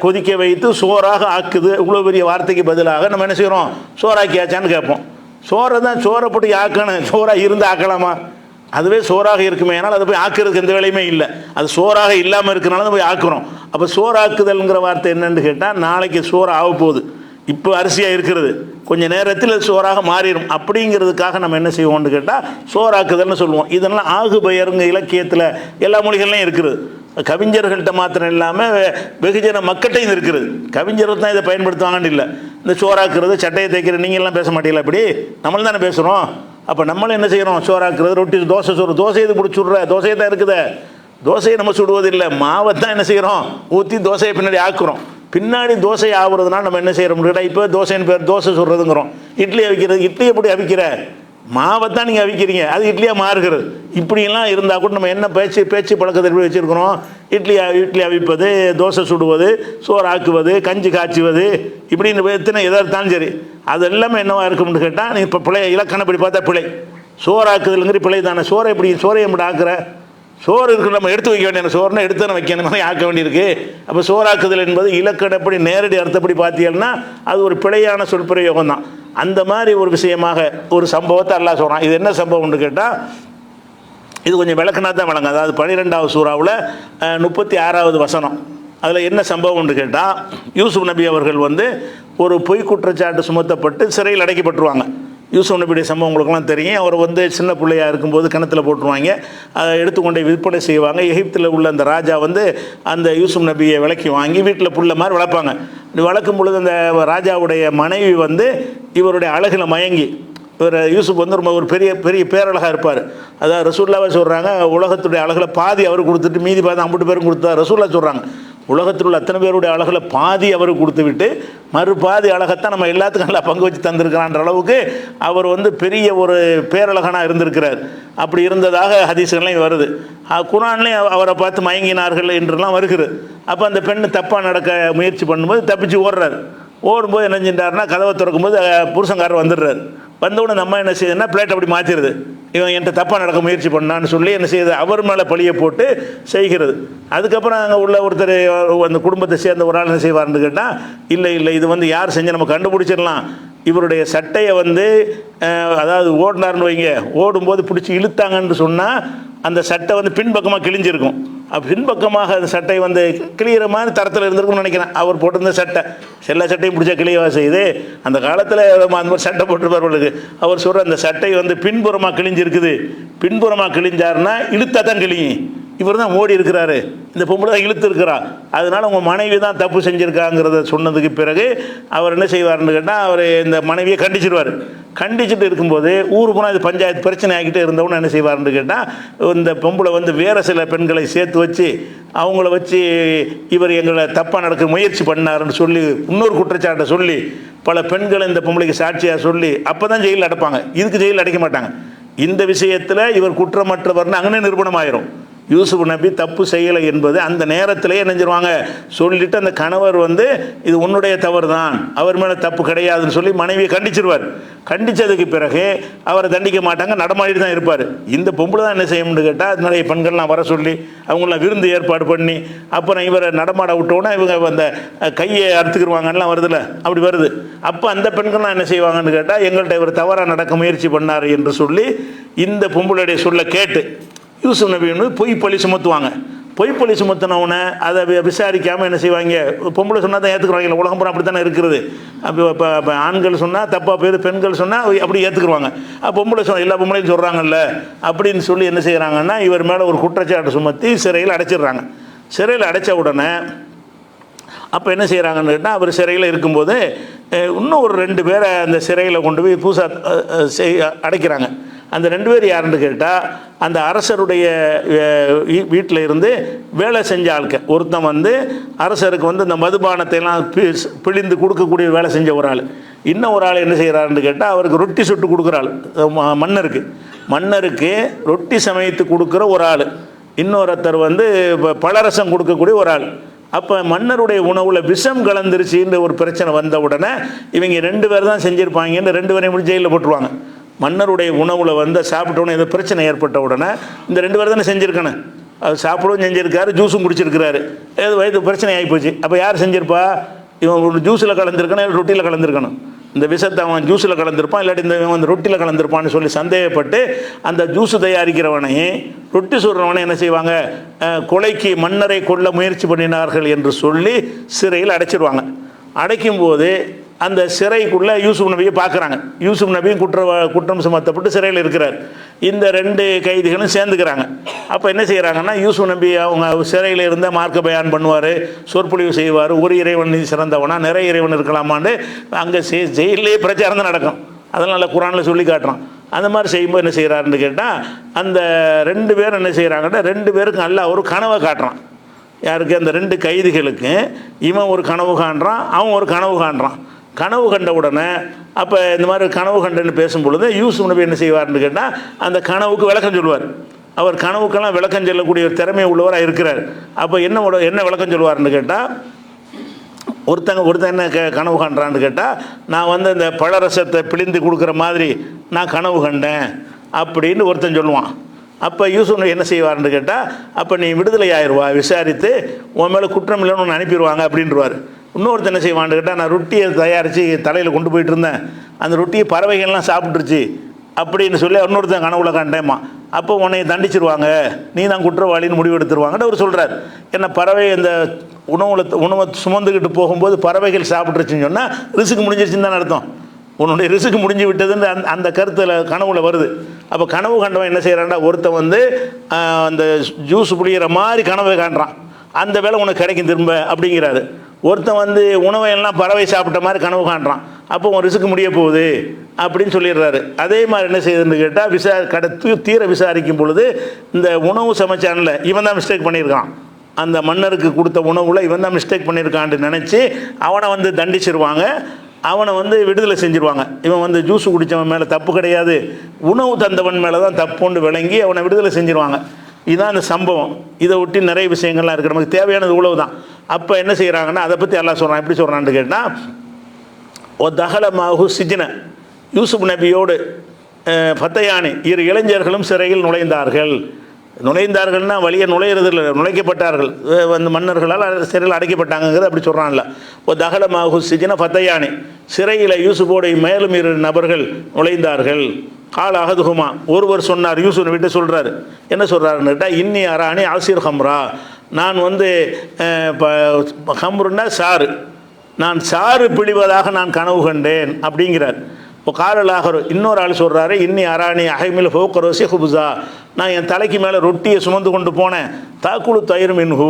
கொதிக்க வைத்து சோறாக ஆக்குது. இவ்வளோ பெரிய வார்த்தைக்கு பதிலாக நம்ம என்ன செய்கிறோம், சோறாக்கியாச்சான்னு கேட்போம். சோறை போட்டு ஆக்கணும், சோறாக இருந்து ஆக்கலாமா, அதுவே சோறாக இருக்குமே, ஆனால் அதை போய் ஆக்குறதுக்கு எந்த வேலையுமே இல்லை. அது சோறாக இல்லாமல் இருக்கிறனால தான் போய் ஆக்குறோம். அப்போ சோறாக்குதல்ங்கிற வார்த்தை என்னன்னு கேட்டால், நாளைக்கு சோறு ஆக போகுது, இப்போ அரிசியாக இருக்கிறது, கொஞ்சம் நேரத்தில் சோறாக மாறிடும். அப்படிங்கிறதுக்காக நம்ம என்ன செய்வோம்னு கேட்டால் சோறாக்குதல்னு சொல்லுவோம். இதெல்லாம் ஆகுபெயருங்க இலக்கியத்தில் எல்லா மொழிகள்லையும் இருக்குது. கவிஞர்கள்ட்ட மாத்திரம் இல்லாமல் வெகுஜன மக்கள்கிட்டையும் இருக்குது. கவிஞர்கள் தான் இதை பயன்படுத்துவாங்கன்னு இல்லை. இந்த சோறாக்குறது, சட்டையை தைக்கிறது நீங்கள்லாம் பேச மாட்டீங்களா, இப்படி நம்மளும் தானே பேசுகிறோம். அப்போ நம்மளும் என்ன செய்கிறோம், சோறாக்குறது, ரொட்டி, தோசை தோசை இது பிடிச்சி விட்ற, தோசையை தான் இருக்குது. தோசையை நம்ம சுடுவதில்லை, மாவை தான் என்ன செய்கிறோம், ஊற்றி தோசையை பின்னாடி ஆக்குறோம். பின்னாடி தோசை ஆகுறதுனால நம்ம என்ன செய்கிறோம் கேட்டால், இப்போ தோசைன்னு பேர் தோசை சுடுறதுங்கிறோம். இட்லி அவிக்கிறது, இட்லி எப்படி அவிக்கிற, மாவை தான் நீங்கள் அவிக்கிறீங்க, அது இட்லியாக மாறுகிறது. இப்படிலாம் இருந்தால் கூட நம்ம என்ன பேச்சு பழக்கத்தை எப்படி வச்சுருக்கிறோம், இட்லி அவிப்பது, தோசை சுடுவது, சோறு ஆக்குவது, கஞ்சி காய்ச்சுவது, இப்படின்னு எத்தனை எதாக இருந்தாலும் சரி, அது எல்லாமே என்னவா இருக்கும்னு கேட்டால், நீ இப்போ பிழை இலக்கணப்படி பார்த்தா பிழை. சோறாக்குதலுங்கிற பிழை தானே. சோறை எப்படி ஆக்குற, சோறு இருக்கு, நம்ம எடுத்து வைக்க வேண்டிய சோறுனா எடுத்து தானே வைக்கணும், மாதிரி ஆக்க வேண்டியிருக்கு. அப்போ சோறாக்குதல் என்பது இலக்கணப்படி நேரடி அர்த்தப்படி பார்த்தீங்கன்னா அது ஒரு பிழையான சொற்பிரயோகம் தான். அந்த மாதிரி ஒரு விஷயமாக ஒரு சம்பவத்தை அல்லாஹ் சொல்கிறான். இது என்ன சம்பவம்னு கேட்டால், இது கொஞ்சம் விளக்குனா தான் வழங்க. அதாவது 12வது சூறாவில் 36வது வசனம். அதில் என்ன சம்பவம்னு கேட்டால், யூசுப் நபி அவர்கள் ஒரு பொய் குற்றச்சாட்டு சுமத்தப்பட்டு சிறையில் அடைக்கப்பட்டுருவாங்க. யூசுப் நபியுடைய சம்பவம் உங்களுக்குலாம் தெரியும். அவர் வந்து சின்ன பிள்ளையாக இருக்கும்போது கிணத்துல போட்டுருவாங்க, அதை எடுத்துக்கொண்டே விற்பனை செய்வாங்க. எகிப்தில் உள்ள அந்த ராஜா வந்து அந்த யூசுப் நபியை விலைக்கு வாங்கி வீட்டில் புள்ள மாதிரி வளர்ப்பாங்க. இப்படி வளர்க்கும் பொழுது அந்த ராஜாவுடைய மனைவி வந்து இவருடைய அழகில் மயங்கி, இவர் யூசுப் வந்து ரொம்ப ஒரு பெரிய பெரிய பேரழகாக இருப்பார். அதாவது ரசூல்லாவை சொல்கிறாங்க, உலகத்துடைய அழகில் பாதி அவர் கொடுத்துட்டு மீதி பாதி 50 பேரும் கொடுத்தா ரசூல்லா சொல்கிறாங்க. உலகத்தில் உள்ள அத்தனை பேருடைய அழகில் பாதி அவருக்கு கொடுத்து விட்டு மறுபாதி அழகத்தான் நம்ம எல்லாத்துக்கும் நல்லா பங்கு வச்சு தந்திருக்கிறான்ற அளவுக்கு அவர் வந்து பெரிய ஒரு பேரழகனாக இருந்திருக்கிறார். அப்படி இருந்ததாக ஹதீஸ்கள்லாம் வருது. குர்ஆன்லேயும் அவரை பார்த்து மயங்கினார்கள் என்றெல்லாம் வருகிறது. அப்போ அந்த பெண்ணு தப்பாக நடக்க முயற்சி பண்ணும்போது தப்பிச்சு ஓடுறார். ஓடும்போது என்ன செஞ்சாருன்னா, கதவை திறக்கும்போது புருஷங்காரர் வந்துடுறாரு. வந்தவுடனே நம்ம என்ன செய்யுதுன்னா பிளேட் அப்படி மாற்றிடுது. இவன் என்கிட்ட தப்பாக நடக்க முயற்சி பண்ணான்னு சொல்லி என்ன செய்யுது, அவர் மேலே பழியை போட்டு செய்கிறது. அதுக்கப்புறம் அங்கே உள்ள ஒருத்தர் அந்த குடும்பத்தை சேர்ந்த ஒரு ஆள் என்ன செய்வார்னு கேட்டால், இல்லை இல்லை இது வந்து யார் செஞ்சு நம்ம கண்டுபிடிச்சிடலாம். இவருடைய சட்டையை வந்து அதாவது ஓடினார்னு வைங்க, ஓடும்போது பிடிச்சி இழுத்தாங்கன்னு சொன்னால் அந்த சட்டை வந்து பின்பக்கமாக கிழிஞ்சிருக்கும். பின்பக்கமாக அந்த சட்டை வந்து கிளியிற மாதிரி தரத்தில் இருந்திருக்கும்னு நினைக்கிறேன். அவர் போட்டிருந்த சட்டை எல்லா சட்டையும் பிடிச்சா கிளியவா செய்யுது. அந்த காலத்தில் அந்த மாதிரி சட்டை போட்டிருப்பார்களுக்கு அவர் சொல்கிற அந்த சட்டை வந்து பின்புறமாக கிழிஞ்சிருக்குது. பின்புறமாக கிழிஞ்சாருன்னா இழுத்தா தான் கிழியும். இவர் தான் ஓடி இருக்கிறாரு, இந்த பொம்பளை தான் இழுத்து இருக்கிறா, அதனால் உங்கள் மனைவி தான் தப்பு செஞ்சுருக்காங்கிறத சொன்னதுக்கு பிறகு அவர் என்ன செய்வார்னு கேட்டால், அவர் இந்த மனைவியை கண்டிச்சிடுவார். கண்டிச்சுட்டு இருக்கும்போது ஊர் போனால் இது பஞ்சாயத்து பிரச்சனை ஆகிட்டே இருந்தவொன்னு என்ன செய்வார்னு கேட்டால், இந்த பொம்பளை வந்து வேறு சில பெண்களை சேர்த்து வச்சு அவங்கள வச்சு இவர் எங்களை தப்பாக நடக்க முயற்சி பண்ணாருன்னு சொல்லி இன்னொரு குற்றச்சாட்டை சொல்லி பல பெண்களை இந்த பொம்பளைக்கு சாட்சியாக சொல்லி அப்போ தான் ஜெயிலில் அடைப்பாங்க. இதுக்கு ஜெயிலில் அடைக்க மாட்டாங்க. இந்த விஷயத்தில் இவர் குற்றமற்றவர்னு அங்கே நிரூபணம் ஆயிரும். யூசுப் நபி தப்பு செய்யலை என்பது அந்த நேரத்திலே என்ன செஞ்சிருவாங்க சொல்லிட்டு, அந்த கணவர் வந்து இது உன்னுடைய தவறு தான், அவர் மேலே தப்பு கிடையாதுன்னு சொல்லி மனைவியை கண்டிச்சிருவார். கண்டித்ததுக்கு பிறகு அவரை தண்டிக்க மாட்டாங்க, நடமாடிட்டு தான் இருப்பார். இந்த பொம்பளை தான் என்ன செய்யணும்னு கேட்டால், நிறைய பெண்கள்லாம் வர சொல்லி அவங்களாம் விருந்து ஏற்பாடு பண்ணி அப்புறம் இவரை நடமாட விட்டோன்னா இவங்க அந்த கையை அறுத்துக்கிடுவாங்கலாம் வருதுல்ல, அப்படி வருது. அப்போ அந்த பெண்கள்லாம் என்ன செய்வாங்கன்னு கேட்டால், எங்கள்கிட்ட இவர் தவறாக நடக்க முயற்சி பண்ணார் என்று சொல்லி இந்த பொம்பளுடைய சொல்ல கேட்டு யூசுப் நபி வந்து பொய் பழி சுமத்துவாங்க. பொய் பழி சுமத்தினவுடனே அதை விசாரிக்காமல் என்ன செய்வாங்க, பொம்பளை சொன்னால் தான் ஏற்றுக்குறாங்க. உலகம் பூரா அப்படி தானே இருக்குது. அப்போ இப்போ ஆண்கள் சொன்னால் தப்பாக போயிது, பெண்கள் சொன்னால் அப்படி ஏற்றுக்குருவாங்க. பொம்பளை எல்லா பொம்பளையும் சொல்கிறாங்கல்ல அப்படின்னு சொல்லி என்ன செய்கிறாங்கன்னா, இவர் மேலே ஒரு குற்றச்சாட்டு சுமத்தி சிறையில் அடைச்சிடுறாங்க. சிறையில் அடைச்ச உடனே அப்போ என்ன செய்கிறாங்கன்னு கேட்டால், அவர் சிறையில் இருக்கும்போது இன்னும் ஒரு 2 பேரை அந்த சிறையில் கொண்டு போய் புதுசாக அடைக்கிறாங்க. அந்த 2 பேர் யாருன்னு கேட்டால், அந்த அரசருடைய வீட்டில் இருந்து வேலை செஞ்ச ஆளுக்க. ஒருத்தன் வந்து அரசருக்கு வந்து இந்த மதுபானத்தையெல்லாம் பிழிந்து கொடுக்கக்கூடிய வேலை செஞ்ச ஒரு ஆள். இன்னும் ஒரு ஆள் என்ன செய்கிறாருன்னு கேட்டால், அவருக்கு ரொட்டி சுட்டு கொடுக்குற ஆள். மன்னருக்கு ரொட்டி சமைத்து கொடுக்குற ஒரு ஆள். இன்னொருத்தர் வந்து பழரசம் கொடுக்கக்கூடிய ஒரு ஆள். அப்போ மன்னருடைய உணவில் விஷம் கலந்துருச்சுன்ற ஒரு பிரச்சனை வந்த உடனே இவங்க 2 பேர் தான் செஞ்சுருப்பாங்கன்னு 2 பேரையும் முடிச்சு ஜெயிலில் போட்டுருவாங்க. மன்னருடைய உணவில் வந்து சாப்பிட்டோன்னே ஏதோ பிரச்சனை ஏற்பட்ட உடனே இந்த 2 பேர் தானே செஞ்சுருக்கணும். அது சாப்பிடவும் செஞ்சுருக்காரு, ஜூஸும் குடிச்சிருக்கிறாரு, ஏதோ வயது பிரச்சனை ஆகிப்போச்சு. அப்போ யார் செஞ்சுருப்பா, இவன் ஒரு ஜூஸில் கலந்துருக்கணும், இல்லை ரொட்டியில் கலந்துருக்கணும். இந்த விஷத்தை அவன் ஜூஸில் கலந்துருப்பான், இல்லாட்டி இந்த இவன் வந்து ரொட்டியில் கலந்துருப்பான்னு சொல்லி சந்தேகப்பட்டு அந்த ஜூஸு தயாரிக்கிறவனையும் ரொட்டி சுடுறவனை என்ன செய்வாங்க, கொலைக்கு மன்னரை கொல்ல முயற்சி பண்ணினார்கள் என்று சொல்லி சிறையில் அடைச்சிடுவாங்க. அடைக்கும்போது அந்த சிறைக்குள்ளே யூசுப் நபியை பார்க்குறாங்க. யூசுப் நபியும் குற்றம் சுமத்தப்பட்டு சிறையில் இருக்கிறார். இந்த 2 கைதிகளும் சேர்ந்துக்கிறாங்க. அப்போ என்ன செய்கிறாங்கன்னா, யூசுப் நபி அவங்க சிறையில் இருந்தால் மார்க்க பயான் பண்ணுவார், சொற்பொழிவு செய்வார், ஒரு இறைவன் சிறந்தவனா நிறைய இறைவன் இருக்கலாமான்னு அங்கே ஜெயிலே பிரச்சாரம் தான் நடக்கும். அதனால் குர்ஆனில் சொல்லி காட்டுறான். அந்த மாதிரி செய்யும்போது என்ன செய்கிறாருன்னு கேட்டால், அந்த 2 பேர் என்ன செய்கிறாங்கன்னா, 2 பேருக்கு நல்லா ஒரு கனவை காட்டுறான். யாருக்கு, அந்த 2 கைதிகளுக்கு இவன் ஒரு கனவு காண்றான், அவன் ஒரு கனவு காண்றான். கனவு கண்ட உடனே அப்போ இந்த மாதிரி கனவு கண்டுன்னு பேசும் பொழுது யூசுப் நபி என்ன செய்வார்னு கேட்டால், அந்த கனவுக்கு விளக்கம் சொல்லுவார். அவர் கனவுக்கெல்லாம் விளக்கம் சொல்லக்கூடிய ஒரு திறமை உள்ளவராக இருக்கிறார். அப்போ என்ன விளக்கம் சொல்லுவார்னு கேட்டால், ஒருத்தன் என்ன கனவு காண்றான்னு கேட்டால், நான் வந்து இந்த பழரசத்தை பிழிந்து கொடுக்குற மாதிரி நான் கனவு கண்டேன் அப்படின்னு ஒருத்தன் சொல்லுவான். அப்போ யூசுப் நபி என்ன செய்வார்னு கேட்டால், அப்போ நீ விடுதலை ஆயிடுவா, விசாரித்து உன் மேலே குற்றம் இல்லைன்னு ஒன்று அனுப்பிடுவாங்க அப்படின்றவார். இன்னொருத்தர் என்ன செய்வான்னு கேட்டால், நான் ரொட்டியை தயாரித்து தலையில் கொண்டு போயிட்டு இருந்தேன், அந்த ரொட்டியை பறவைகள்லாம் சாப்பிட்டுருச்சு அப்படின்னு சொல்லி இன்னொருத்தன் கனவுல கண்டேம்மா, அப்போ உன்னை தண்டிச்சிருவாங்க, நீ தான் குற்றவாளின்னு முடிவெடுத்துருவாங்கன்னு அவர் சொல்கிறார். ஏன்னா பறவை இந்த உணவை சுமந்துக்கிட்டு போகும்போது பறவைகள் சாப்பிட்ருச்சுன்னு சொன்னால் ரிஸ்க் முடிஞ்சிருச்சுன்னு தான் அர்த்தம். உன்னுடைய ரிஸ்க் முடிஞ்சு விட்டதுன்னு அந்த கருத்தில் கனவுல வருது. அப்போ கனவு கண்டவன் என்ன செய்கிறான்டா, ஒருத்தன் வந்து அந்த ஜூஸ் புளிகிற மாதிரி கனவை காண்றான், அந்த வேலை உனக்கு கிடைக்கும் திரும்ப அப்படிங்கிறாரு. ஒருத்தன் வந்து உணவை எல்லாம் பறவை சாப்பிட்ட மாதிரி கனவு காண்றான், அப்போ உன் ரிஸ்க் முடிய போகுது அப்படின்னு சொல்லிடுறாரு. அதே மாதிரி என்ன செய்யுதுன்னு கேட்டால் தீர விசாரிக்கும் பொழுது இந்த உணவு சமைச்சான்ல இவன் தான் மிஸ்டேக் பண்ணியிருக்கான், அந்த மன்னருக்கு கொடுத்த உணவுல இவன் தான் மிஸ்டேக் பண்ணியிருக்கான்னு நினச்சி அவனை வந்து தண்டிச்சிருவாங்க, அவனை வந்து விடுதலை செஞ்சுருவாங்க. இவன் வந்து ஜூஸ் குடித்தவன் மேலே தப்பு கிடையாது, உணவு தந்தவன் மேலே தான் தப்புன்னு விளங்கி அவனை விடுதலை செஞ்சுருவாங்க. இதுதான் அந்த சம்பவம். இதை ஒட்டி நிறைய விஷயங்கள்லாம் இருக்குது, நமக்கு தேவையானது உழவு தான். அப்போ என்ன செய்கிறாங்கன்னா அதை பற்றி எல்லாம் சொல்கிறான். எப்படி சொல்கிறான்னு கேட்டால், ஓ தகலமாகு சிஜின, யூசுப் நபியோடு ஃபத்தையானி இரு இளைஞர்களும் சிறையில் நுழைந்தார்கள்னா வழியை நுழையிறதில்லை, நுழைக்கப்பட்டார்கள், வந்து மன்னர்களால் சிறையில் அடைக்கப்பட்டாங்கிறது அப்படி சொல்கிறான்ல. ஓ தகலமாகு சிஜின ஃபத்தையானி, சிறையில் யூசுஃபோடு மேலும் இரு நபர்கள் நுழைந்தார்கள். கால அகதுகுமா, ஒருவர் சொன்னார், யூசுஃப் விட்டு சொல்கிறார், என்ன சொல்கிறாருன்னு கேட்டால், இன்னி அராணி ஆசிர் ஹம்ரா, நான் வந்து ஹம்ருன்னா சாறு, நான் சாறு பிழிவதாக நான் கனவு கண்டேன் அப்படிங்கிறார். இப்போ காலலாகர் இன்னொரு ஆள் சொல்கிறாரு, இன்னி அராணி அகைமில் ஃபோக்கரோசி ஹுபுசா, நான் என் தலைக்கு மேலே ரொட்டியை சுமந்து கொண்டு போனேன், தாக்குழு தயிர் மின்ஹூ,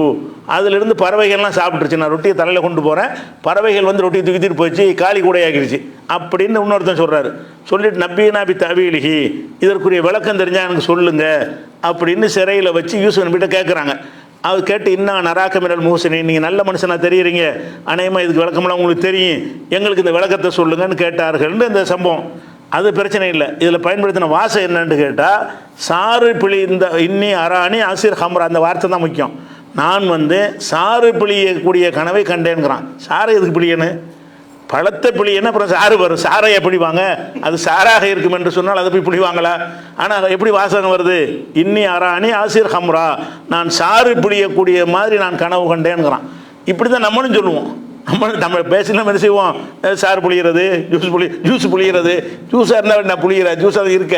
அதிலிருந்து பறவைகள்லாம் சாப்பிட்டுருச்சு, நான் ரொட்டியை தலையில் கொண்டு போகிறேன், பறவைகள் வந்து ரொட்டியை தூக்கிட்டு போயிடுச்சு, காலி கூடையாகிடுச்சு அப்படின்னு இன்னொருத்தன் சொல்கிறாரு. சொல்லிட்டு நப்பீனா பி தவீலிஹி, இதற்குரிய விளக்கம் தெரிஞ்சால் எனக்கு சொல்லுங்க அப்படின்னு சிறையில் வச்சு யூசுஃப் நபிகிட்ட கேட்குறாங்க. அவர் கேட்டு, இன்னும் நராக்கமிரல் மூசனி, நீங்கள் நல்ல மனுஷனாக தெரியுறீங்க, அநேகமாக இதுக்கு விளக்கமெல்லாம் உங்களுக்கு தெரியும், எங்களுக்கு இந்த விளக்கத்தை சொல்லுங்கன்னு கேட்டார்கள்னு இந்த சம்பவம். அது பிரச்சனை இல்லை. இதில் பயன்படுத்தின வாசம் என்னன்னு கேட்டால், சாறு பிழி, இந்த இன்னி அராணி ஆசிர் ஹம்ரா, அந்த வார்த்தை தான் முக்கியம். நான் வந்து சாறு பிழியக்கூடிய கனவை கண்டேன்கிறான். சாறு எதுக்கு பிழியன்னு, பழத்தை பிழியன்னு அப்புறம் சாறு வரும், சாரை பிழிவாங்க, அது சாராக இருக்கும் என்று சொன்னால் அதை போய் பிழிவாங்களா? ஆனால் எப்படி வாசகம் வருது, இன்னி அராணி ஆசிர் ஹம்ரா, நான் சாறு பிழியக்கூடிய மாதிரி நான் கனவு கண்டேன்கிறான். இப்படி தான் நம்மளும் சொல்லுவோம். நம்ம பேசினா என்ன செய்வோம், சாறு புளிகிறது, ஜூஸ் புளிகிறது, ஜூஸாக இருந்தால் நான் புளிகிற ஜூஸ் அது இருக்க,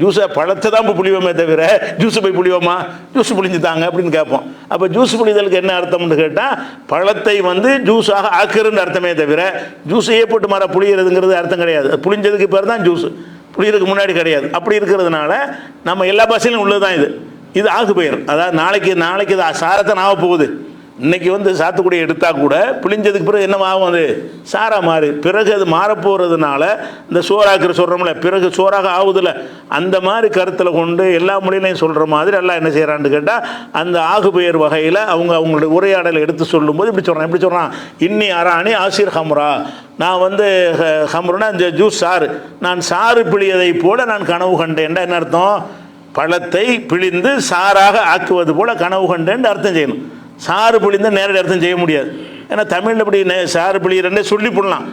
ஜூஸை பழத்தை தான் இப்போ புளிவோமே தவிர ஜூஸை போய் புளிவோமா, ஜூஸ் புளிஞ்சு தாங்க அப்படின்னு கேட்போம். அப்போ ஜூஸ் புளிதலுக்கு என்ன அர்த்தம்னு கேட்டால், பழத்தை வந்து ஜூஸாக ஆக்குறதுன்னு அர்த்தமே தவிர ஜூஸையே போட்டு மர புளிகிறதுங்கிறது அர்த்தம் கிடையாது. புளிஞ்சதுக்கு பேர் தான் ஜூஸ், புளியறதுக்கு முன்னாடி கிடையாது. அப்படி இருக்கிறதுனால நம்ம எல்லா பாஷையிலும் உள்ளது தான் இது ஆகு பெயர். அதாவது நாளைக்கு இது சாரத்தை நாவ போகுது. இன்றைக்கி வந்து சாத்துக்குடி எடுத்தால் கூட புளிஞ்சதுக்கு பிறகு என்ன ஆகும், அது சாராக மாறி பிறகு அது மாறப்போகிறதுனால இந்த சோறாக்குற சொல்கிறோம்ல, பிறகு சோறாக ஆகுதில்ல, அந்த மாதிரி கருத்தில் கொண்டு எல்லா மொழியிலையும் சொல்கிற மாதிரி எல்லாம் என்ன செய்கிறான்னு கேட்டால், அந்த ஆகு பெயர் வகையில் அவங்களுடைய உரையாடலை எடுத்து சொல்லும்போது எப்படி சொல்கிறான், இன்னி அராணி ஆசிர் ஹம்ரா, நான் வந்து ஹம்ருனா இந்த ஜூஸ் சாறு, நான் சாறு பிழியதை போல நான் கனவு கண்டேன்டா என்ன அர்த்தம், பழத்தை பிழிந்து சாராக ஆக்குவது போல கனவு கண்டேன்னு அர்த்தம் செய்யணும். சாறு பிழிந்தால் நேரடி அர்த்தம் செய்ய முடியாது. ஏன்னா தமிழில் இப்படி சாறு பிழிகிறன்னே சொல்லி போடலாம்,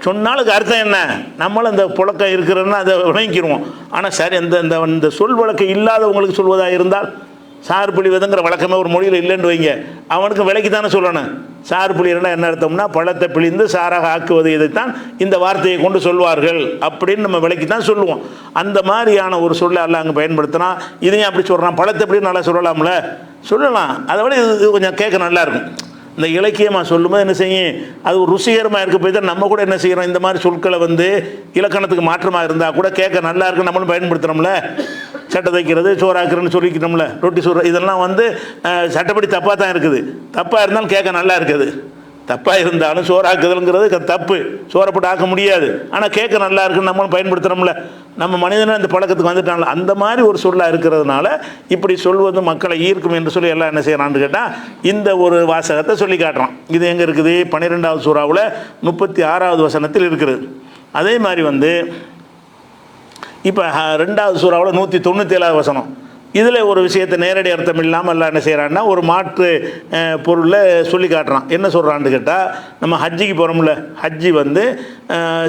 சொன்னாலுக்கு அர்த்தம் என்ன, நம்மளும் அந்த புழக்கம் இருக்கிறன்னா அதை விளங்கிக்கிடுவோம். ஆனால் சரி, இந்த சொல் வழக்கம் இல்லாதவங்களுக்கு சொல்வதாக இருந்தால், சாறு பிழிவதுங்கிற வழக்கமே ஒரு மொழியில் இல்லைன்னு வைங்க, அவனுக்கு விலைக்கு தானே சொல்லணும். சாறு பிழிகிறனா என்ன அர்த்தம்னா, பழத்தை பிழிந்து சாராக ஆக்குவது, இதைத்தான் இந்த வார்த்தையை கொண்டு சொல்வார்கள் அப்படின்னு நம்ம விலைக்கு தான் சொல்லுவோம். அந்த மாதிரியான ஒரு சொல்லை எல்லாம் அங்கே பயன்படுத்தினா, இதையும் அப்படி சொல்கிறான், பழத்தை எப்படி நல்லா சொல்லலாம்ல, சொல்லலாம். அதை விட இது கொஞ்சம் கேட்க நல்லாயிருக்கும். இந்த இலக்கியமாக சொல்லும்போது என்ன செய்யும், அது ஒரு ருசிகரமாக இருக்க போய் தான் நம்ம கூட என்ன செய்கிறோம், இந்த மாதிரி சொற்களை வந்து இலக்கணத்துக்கு மாற்றமாக இருந்தால் கூட கேட்க நல்லா இருக்குன்னு நம்மளும் பயன்படுத்துகிறோம்ல. சட்டை தைக்கிறது, சோறாக்குறதுன்னு சொல்லிக்கிட்டோம்ல, ரொட்டி சோறு, இதெல்லாம் வந்து சட்டப்படி தப்பாக தான் இருக்குது. தப்பாக இருந்தாலும் கேட்க நல்லா இருக்குது. தப்பாக இருந்தாலும் சோறாக்குதல்ங்கிறது தப்பு, சோறை போட்டு ஆக்க முடியாது, ஆனால் கேட்க நல்லா இருக்குன்னு நம்மளும் பயன்படுத்துகிறோம்ல. நம்ம மனிதனை அந்த பழக்கத்துக்கு வந்துட்டாங்கள, அந்த மாதிரி ஒரு சொல்லாக இருக்கிறதுனால இப்படி சொல்வது மக்களை ஈர்க்கும் என்று சொல்லி எல்லாம் என்ன செய்யறான்னு கேட்டால், இந்த ஒரு வாசகத்தை சொல்லி காட்டுறான். இது எங்கே இருக்குது, 12வது சூறாவில் 36வது வசனத்தில் இருக்குது. அதே மாதிரி வந்து இப்போ 2வது சூறாவில் 197வது வசனம், இதில் ஒரு விஷயத்தை நேரடி அர்த்தம் இல்லாமல் எல்லாம் என்ன செய்கிறான்னா, ஒரு மாற்று பொருளை சொல்லி காட்டுறான். என்ன சொல்கிறான்னு கேட்டால், நம்ம ஹஜ்ஜிக்கு போகிறோம்ல, ஹஜ்ஜி வந்து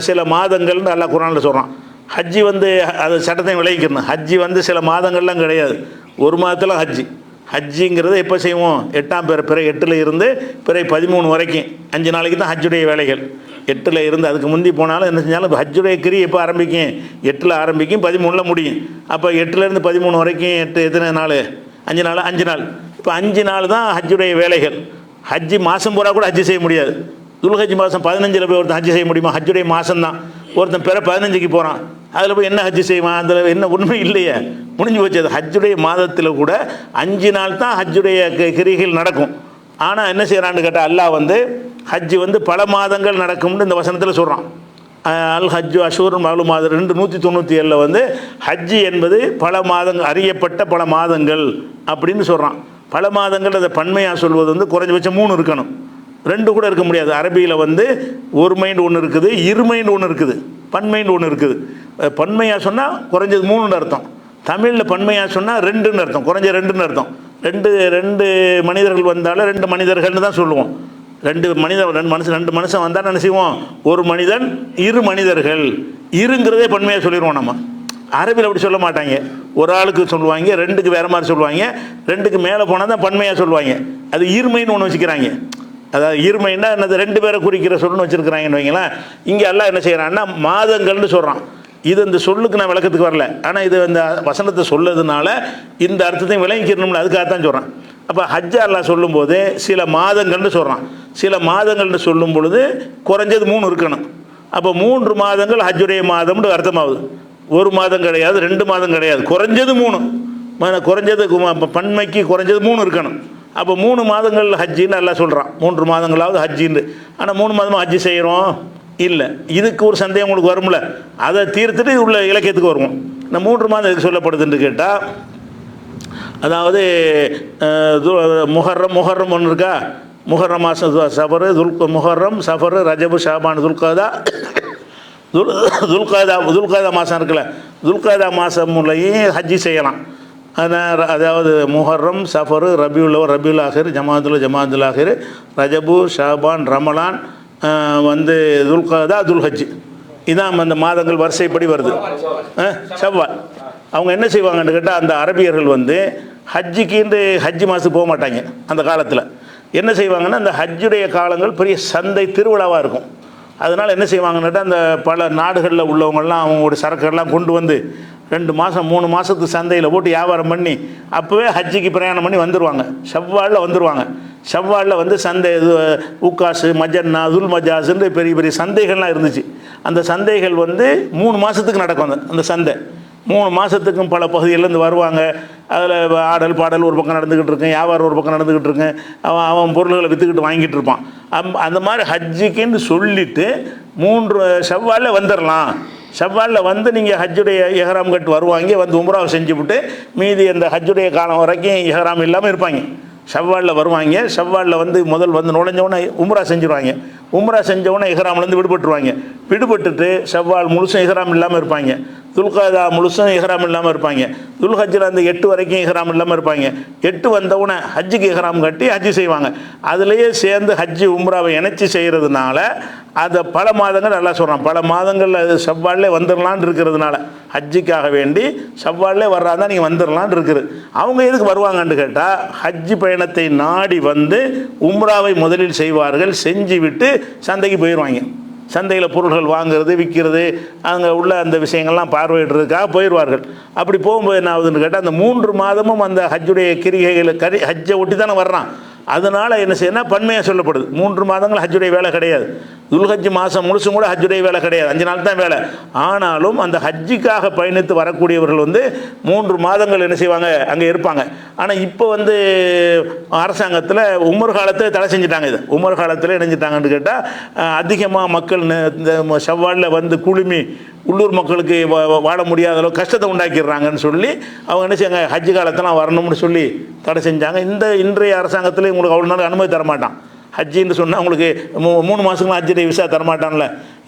சில மாதங்கள்னு நல்லா குரானில் சொல்கிறான். ஹஜ்ஜி வந்து அது சட்டத்தையும் விளைவிக்கணும். ஹஜ்ஜி வந்து சில மாதங்கள்லாம் கிடையாது, ஒரு மாதத்தில் ஹஜ்ஜிங்கிறது எப்போ செய்வோம், 8ஆம் பிறை 8ல் இருந்து பிறை 13 வரைக்கும் 5 நாளைக்கு தான் ஹஜ்ஜுடைய வேலைகள். 8ல் இருந்து அதுக்கு முந்தி போனாலும் என்ன செஞ்சாலும் ஹஜ்ஜுடைய கிரி எப்போ ஆரம்பிக்கும், 8ல் ஆரம்பிக்கும், 13ல் முடியும். அப்போ 8லேருந்து 13 வரைக்கும் 8 எத்தனை நாள், 5 நாள். இப்போ 5 நாள் தான் ஹஜ்ஜுடைய வேலைகள். ஹஜ்ஜி மாதம் பூரா கூட ஹஜ்ஜி செய்ய முடியாது. துல்ஹஜ் மாதம் 15ல் போய் ஒருத்தர் ஹஜ்ஜி செய்ய முடியுமா, ஹஜ்ஜுடைய மாதம் தான். ஒருத்தன் பிற 15க்கு போகிறான், அதில் போய் என்ன ஹஜ்ஜு செய்வான்? அதில் என்ன உண்மை இல்லையே, முடிஞ்சு போச்சு. அது ஹஜ்ஜுடைய மாதத்தில் கூட 5 நாள் தான் ஹஜ்ஜுடைய கிரிகைகள் நடக்கும். ஆனால் என்ன செய்கிறான்னு கேட்டால் அல்லாஹ் வந்து ஹஜ்ஜு வந்து பல மாதங்கள் நடக்கும்னு இந்த வசனத்தில் சொல்கிறான். அல் ஹஜ்ஜு அஷூர் மாதம் 197 வந்து ஹஜ்ஜு என்பது பல மாதங்கள், அறியப்பட்ட பல மாதங்கள் அப்படின்னு சொல்கிறான். பல மாதங்கள் அதை பன்மையாக சொல்வது வந்து குறைஞ்சபட்சம் 3 இருக்கணும், 2 கூட இருக்க முடியாது. அரபியில் வந்து ஒரு மைண்ட் ஒன்று இருக்குது, இருமைண்ட் ஒன்று இருக்குது, பன்மைண்ட் ஒன்று இருக்குது. பன்மையாக சொன்னால் குறைஞ்சது 3ன்னு அர்த்தம். தமிழில் பன்மையாக சொன்னால் 2ன்னு அர்த்தம், குறைஞ்ச 2ன்னு அர்த்தம். ரெண்டு மனிதர்கள் வந்தாலும் 2 மனிதர்கள்னு தான் சொல்லுவோம். 2 மனுஷன் வந்தால் என்ன செய்வோம்? ஒரு மனிதன், 2 மனிதர்கள். இருங்கிறதே பன்மையாக சொல்லிடுவோம் நம்ம. அரபியில் அப்படி சொல்ல மாட்டாங்க. ஒரு ஆளுக்கு சொல்லுவாங்க, 2க்கு வேறு மாதிரி சொல்லுவாங்க, 2க்கு மேலே போனால் தான் பன்மையாக சொல்லுவாங்க. அது இருமைன்னு ஒன்று வச்சுக்கிறாங்க. அதாவது இருமைன்னா என்னது? 2 பேரை குறிக்கிற சொல்லுன்னு வச்சுருக்கிறாங்கன்னு வைங்களேன். இங்கே எல்லாம் என்ன செய்கிறான்னா மாதங்கள்னு சொல்கிறான். இது இந்த சொல்லுக்கு நான் விளக்கத்துக்கு வரல, ஆனால் இது இந்த வசனத்தை சொல்லதுனால இந்த அர்த்தத்தையும் விளங்கிக்கணும்னு அதுக்காகத்தான் சொல்கிறேன். அப்போ ஹஜ்ஜா அல்லாஹ் சொல்லும்போது சில மாதங்கள்னு சொல்கிறான். சில மாதங்கள்னு சொல்லும் பொழுது குறைஞ்சது 3 இருக்கணும். அப்போ 3 மாதங்கள் ஹஜ்ஜுடைய மாதம்னு அர்த்தமாகுது. 1 மாதம் கிடையாது, 2 மாதம் கிடையாது, குறைஞ்சது 3. குறைஞ்சது பன்மைக்கு குறைஞ்சது 3 இருக்கணும். அப்போ 3 மாதங்கள் ஹஜ்ஜின்னு எல்லாம் சொல்கிறான். 3 மாதங்களாவது ஹஜ்ஜின்னு. ஆனால் 3 மாதமாக ஹஜ்ஜி செய்கிறோம் இல்லை. இதுக்கு ஒரு சந்தேகம் உங்களுக்கு வரும்ல, அதை தீர்த்துட்டு உள்ள இலக்கியத்துக்கு வருவோம். இந்த 3 மாதம் எதுக்கு சொல்லப்படுதுன்னு கேட்டால், அதாவது முஹர்ரம் ஒன்று இருக்கா, முஹர்ரம் மாதம் சஃபரு முஹர்ரம் சஃபரு ரஜபு ஷாபான் துல்காதா மாதம் இருக்குல்ல, துல்காதா மாதம் மூலையும் ஹஜ்ஜி செய்யலாம். அதாவது முஹர்ரம் சஃபரு ரபியுல் ஆஹிர் ஜமாத்துல் ஆஹிர் ரஜபு ஷாபான் ரமலான் வந்து துல்காதா துல்ஹஜ், இதான் அந்த மாதங்கள் வரிசைப்படி வருது. ஷவ்வால். அவங்க என்ன செய்வாங்கன்னு கேட்டால், அந்த அரபியர்கள் வந்து ஹஜ்ஜிக்கு ஹஜ்ஜி மாதத்துக்கு போக மாட்டாங்க. அந்த காலத்தில் என்ன செய்வாங்கன்னா, அந்த ஹஜ்ஜுடைய காலங்கள் பெரிய சந்தை திருவிழாவாக இருக்கும். அதனால் என்ன செய்வாங்கன்னு கேட்டால், அந்த பல நாடுகளில் உள்ளவங்கள்லாம் அவங்களுடைய சரக்குகள்லாம் கொண்டு வந்து 2 மாதம் 3 மாதத்துக்கு சந்தையில் போட்டு வியாபாரம் பண்ணி அப்போவே ஹஜ்ஜிக்கு பிரயாணம் பண்ணி வந்துடுவாங்க. ஷவ்வாலில் வந்துடுவாங்க. ஷவ்வாலில் வந்து சந்தை உக்காசு மஜன்னா துல் மஜாஸுன்னு பெரிய பெரிய சந்தைகள்லாம் இருந்துச்சு. அந்த சந்தைகள் வந்து 3 மாதத்துக்கு நடக்கும். அந்த சந்தை 3 மாதத்துக்கும் பல பகுதியிலேருந்து வருவாங்க. அதில் ஆடல் பாடல் ஒரு பக்கம் நடந்துக்கிட்டு இருக்கேன், வியாபாரம் ஒரு பக்கம் நடந்துக்கிட்டு இருக்கேன், அவன் பொருள்களை விற்றுக்கிட்டு வாங்கிட்டு இருப்பான். அந்த மாதிரி ஹஜ்ஜிக்குன்னு சொல்லிவிட்டு 3 ஷவ்வாலில் வந்துடலாம். ஷவ்வாலில் வந்து நீங்கள் ஹஜ்ஜுடைய இஹ்ராம் கட்டு வருவாங்க, வந்து உம்ராவை செஞ்சுவிட்டு மீதி அந்த ஹஜ்ஜுடைய காலம் வரைக்கும் இஹ்ராம் இல்லாமல் இருப்பாங்க. ஷவ்வாலில் வருவாங்க. ஷவ்வாலில் வந்து வந்து நுழைஞ்சவுடனே உம்ரா செஞ்சுருவாங்க. உம்ரா செஞ்சவுடனே இஹ்ராம்லேருந்து விடுபட்டுருவாங்க. விடுபட்டுட்டு ஷவ்வால் முழுசும் இஹ்ராம் இல்லாமல் இருப்பாங்க. துல்காதா முழுசும் இஹ்ராம் இல்லாமல் இருப்பாங்க. துல்ஹஜ்ஜில் அந்த 8 வரைக்கும் இஹ்ராம் இல்லாமல் இருப்பாங்க. 8 வந்தவுடனே ஹஜ்ஜுக்கு இஹ்ராம் கட்டி ஹஜ்ஜு செய்வாங்க. அதுலேயே சேர்ந்து ஹஜ்ஜு உம்ராவை இணைச்சி செய்கிறதுனால அதை பல மாதங்கள் நல்லா சொல்கிறான். பல மாதங்கள் அது ஷவ்வால்லே வந்துடலான் இருக்கிறதுனால ஹஜ்ஜுக்காக வேண்டி ஷவ்வால்லே வர்றாதான் நீங்கள் வந்துடலான் இருக்குது. அவங்க எதுக்கு வருவாங்கன்னு கேட்டால், ஹஜ்ஜு பயணத்தை நாடி வந்து உம்ராவை முதலில் செய்வார்கள், செஞ்சு விட்டு சந்தைக்கு போயிடுவாங்க. சந்தையில் பொருள்கள் வாங்குறது விற்கிறது அங்கே உள்ள அந்த விஷயங்கள்லாம் பார்வையிடுறதுக்காக போயிடுவார்கள். அப்படி போகும்போது என்ன ஆகுதுன்னு கேட்டால், அந்த 3 மாதமும் அந்த ஹஜ்ஜுடைய கிரிகைகளை ஹஜ்ஜை ஒட்டி தானே வர்றான். அதனால் என்ன செய்யணும், பன்மையாக சொல்லப்படுது. 3 மாதங்கள் ஹஜ்ஜுடைய வேலை கிடையாது. துல்ஹஜ் மாதம் முழுசும் கூட ஹஜ்ஜுடைய வேலை கிடையாது, 5 நாள் தான் வேலை. ஆனாலும் அந்த ஹஜ்ஜிக்காக பயணித்து வரக்கூடியவர்கள் வந்து 3 மாதங்கள் என்ன செய்வாங்க, அங்கே இருப்பாங்க. ஆனால் இப்போ வந்து அரசாங்கத்தில் உமர் காலத்தில் தடை செஞ்சுட்டாங்க. இது உமர் காலத்தில் இணைஞ்சிட்டாங்கன்னு கேட்டால், அதிகமாக மக்கள் இந்த ஷவ்வாலில் வந்து குழுமி உள்ளூர் மக்களுக்கு வாழ முடியாத அளவு கஷ்டத்தை உண்டாக்கிடுறாங்கன்னு சொல்லி அவங்க என்ன செய்யாங்க, ஹஜ்ஜு காலத்தெல்லாம் வரணும்னு சொல்லி தடை செஞ்சாங்க. இன்றைய அரசாங்கத்தில் உங்களுக்கு அவ்வளோ நாள் அனுமதி தரமாட்டான். ஹஜ்ஜின்னு சொன்னால் உங்களுக்கு 3 மாதங்களும் ஹஜ்ஜுடைய விசா தரமாட்டான்ல.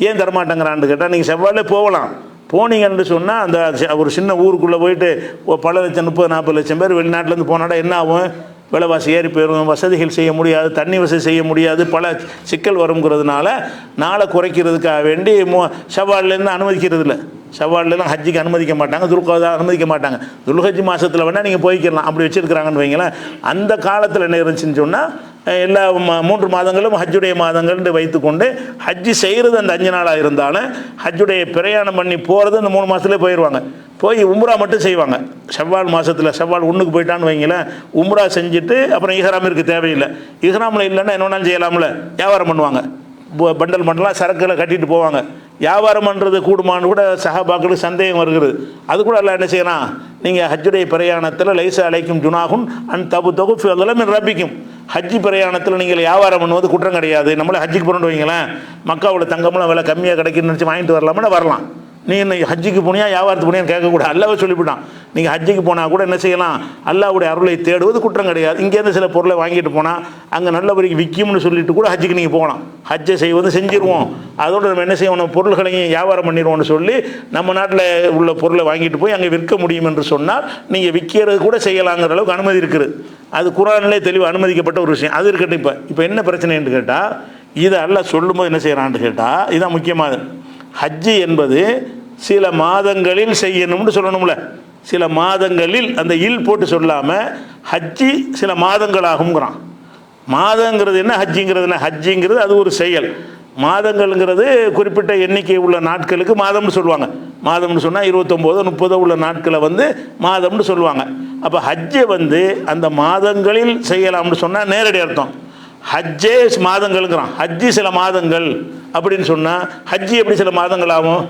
ஏன் தரமாட்டேங்கிறான்னு கேட்டால், நீங்கள் செவ்வாலே போகலாம். போனீங்கன்னு சொன்னால் அந்த ஒரு சின்ன ஊருக்குள்ளே போயிட்டு பல லட்சம் 30-40 லட்சம் பேர் வெளிநாட்டிலேருந்து போனாடா என்ன ஆகும், விலைவாசி ஏறி போயிடும், வசதிகள் செய்ய முடியாது, தண்ணி வசதி செய்ய முடியாது, பல சிக்கல் வருங்கிறதுனால நாளை குறைக்கிறதுக்காக வேண்டி ஷவ்வால்லேருந்து அனுமதிக்கிறது இல்லை. ஷவ்வால்லாம் ஹஜ்ஜிக்கு அனுமதிக்க மாட்டாங்க, துல்காதா அனுமதிக்க மாட்டாங்க. துல்ஹஜ் மாதத்தில் வேணால் நீங்கள் போய்க்கலாம், அப்படி வச்சுருக்கிறாங்கன்னு வைங்களேன். அந்த காலத்தில் என்ன இருந்துச்சுன்னு சொன்னால், எல்லா 3 மாதங்களும் ஹஜ்ஜுடைய மாதங்கள்னு வைத்துக்கொண்டு ஹஜ்ஜி செய்கிறது அந்த 5 நாளாக இருந்தாலும் ஹஜ்ஜுடைய பிரயாணம் பண்ணி போகிறது அந்த 3 மாதத்துலேயே போயிடுவாங்க. போய் உம்ரா மட்டும் செய்வாங்க. ஷவ்வால் மாதத்தில் ஷவ்வால் 1க்கு போயிட்டான்னு வைங்களேன், உம்ரா செஞ்சுட்டு அப்புறம் இஹ்ராம் இருக்க தேவையில்லை. இஹ்ராமில் இல்லைன்னா என்ன வேணாலும் செய்யலாம்ல, வியாபாரம் பண்ணுவாங்க, பண்டல் பண்ணலாம், சரக்குகளை கட்டிட்டு போவாங்க. வியாபாரம் பண்ணுறது கூடுமான்னு கூட சஹாபாக்களுக்கு சந்தேகம் வருகிறது. அது கூட எல்லாம் என்ன செய்யலாம், நீங்கள் ஹஜ்ஜுடைய பிரயாணத்தில் லைசா அலைக்கும் ஜுனாகும் அன் தபு தொகுஃபி அதெல்லாம் ரப்பிக்கும். ஹஜ்ஜி பிரயாணத்தில் நீங்கள் வியாபாரம் பண்ணுவது குற்றம் கிடையாது. நம்மளே ஹஜ்ஜுக்கு போகணுன்னு வைங்களேன், மக்காவோட தங்கமெல்லாம் விலை கம்மியாக கிடைக்குன்னு நினச்சி வாங்கிட்டு வரலாம்னா வரலாம். நீ என்ன ஹஜ்ஜிக்கு போனியா வியாபாரத்துக்கு போனியான்னு கேட்கக்கூடாது. அல்லாவே சொல்லிவிட்டான், நீங்கள் ஹஜ்ஜிக்கு போனால் கூட என்ன செய்யலாம், அல்லாவுடைய அருளை தேடுவது குற்றம் கிடையாது. இங்கேருந்து சில பொருளை வாங்கிட்டு போனால் அங்கே நல்லபடிக்கு விற்கும்னு சொல்லிட்டு கூட ஹஜ்ஜுக்கு நீங்கள் போகலாம். ஹஜ்ஜை செய்வது செஞ்சிருவோம், அதோடு நம்ம என்ன செய்வோம், பொருள்களையும் வியாபாரம் பண்ணிடுவோம்னு சொல்லி நம்ம நாட்டில் உள்ள பொருளை வாங்கிட்டு போய் அங்கே விற்க முடியும் என்று சொன்னால் நீங்கள் விற்கிறது கூட செய்யலாங்கிற அளவுக்கு அனுமதி இருக்குது. அது குர்ஆனிலே தெளிவு அனுமதிக்கப்பட்ட ஒரு விஷயம். அது இருக்கட்டும். இப்போ என்ன பிரச்சனைன்னு கேட்டால், இதை அல்லாஹ் சொல்லும்போது என்ன செய்கிறான்னு கேட்டால், இதுதான் முக்கியமானது. ஹஜ்ஜி என்பது சில மாதங்களில் செய்யணும்னு சொல்லணும்ல, சில மாதங்களில் அந்த இல் போட்டு சொல்லாமல் ஹஜ்ஜி சில மாதங்களாகுங்கிறான். மாதங்கிறது என்ன, ஹஜ்ஜிங்கிறது என்ன? ஹஜ்ஜிங்கிறது அது ஒரு செயல். மாதங்கள்ங்கிறது குறிப்பிட்ட எண்ணிக்கை உள்ள நாட்களுக்கு மாதம்னு சொல்லுவாங்க. மாதம்னு சொன்னால் 29 30 உள்ள நாட்களை மாதம்னு சொல்லுவாங்க. அப்போ ஹஜ்ஜை அந்த மாதங்களில் செய்யலாம்னு சொன்னால் நேரடி அர்த்தம். ஹஜ்ஜே மாதங்கள்ங்கிறான், ஹஜ்ஜி சில மாதங்கள் அப்படின்னு சொன்னால் ஹஜ்ஜி எப்படி சில மாதங்கள் ஆகும்?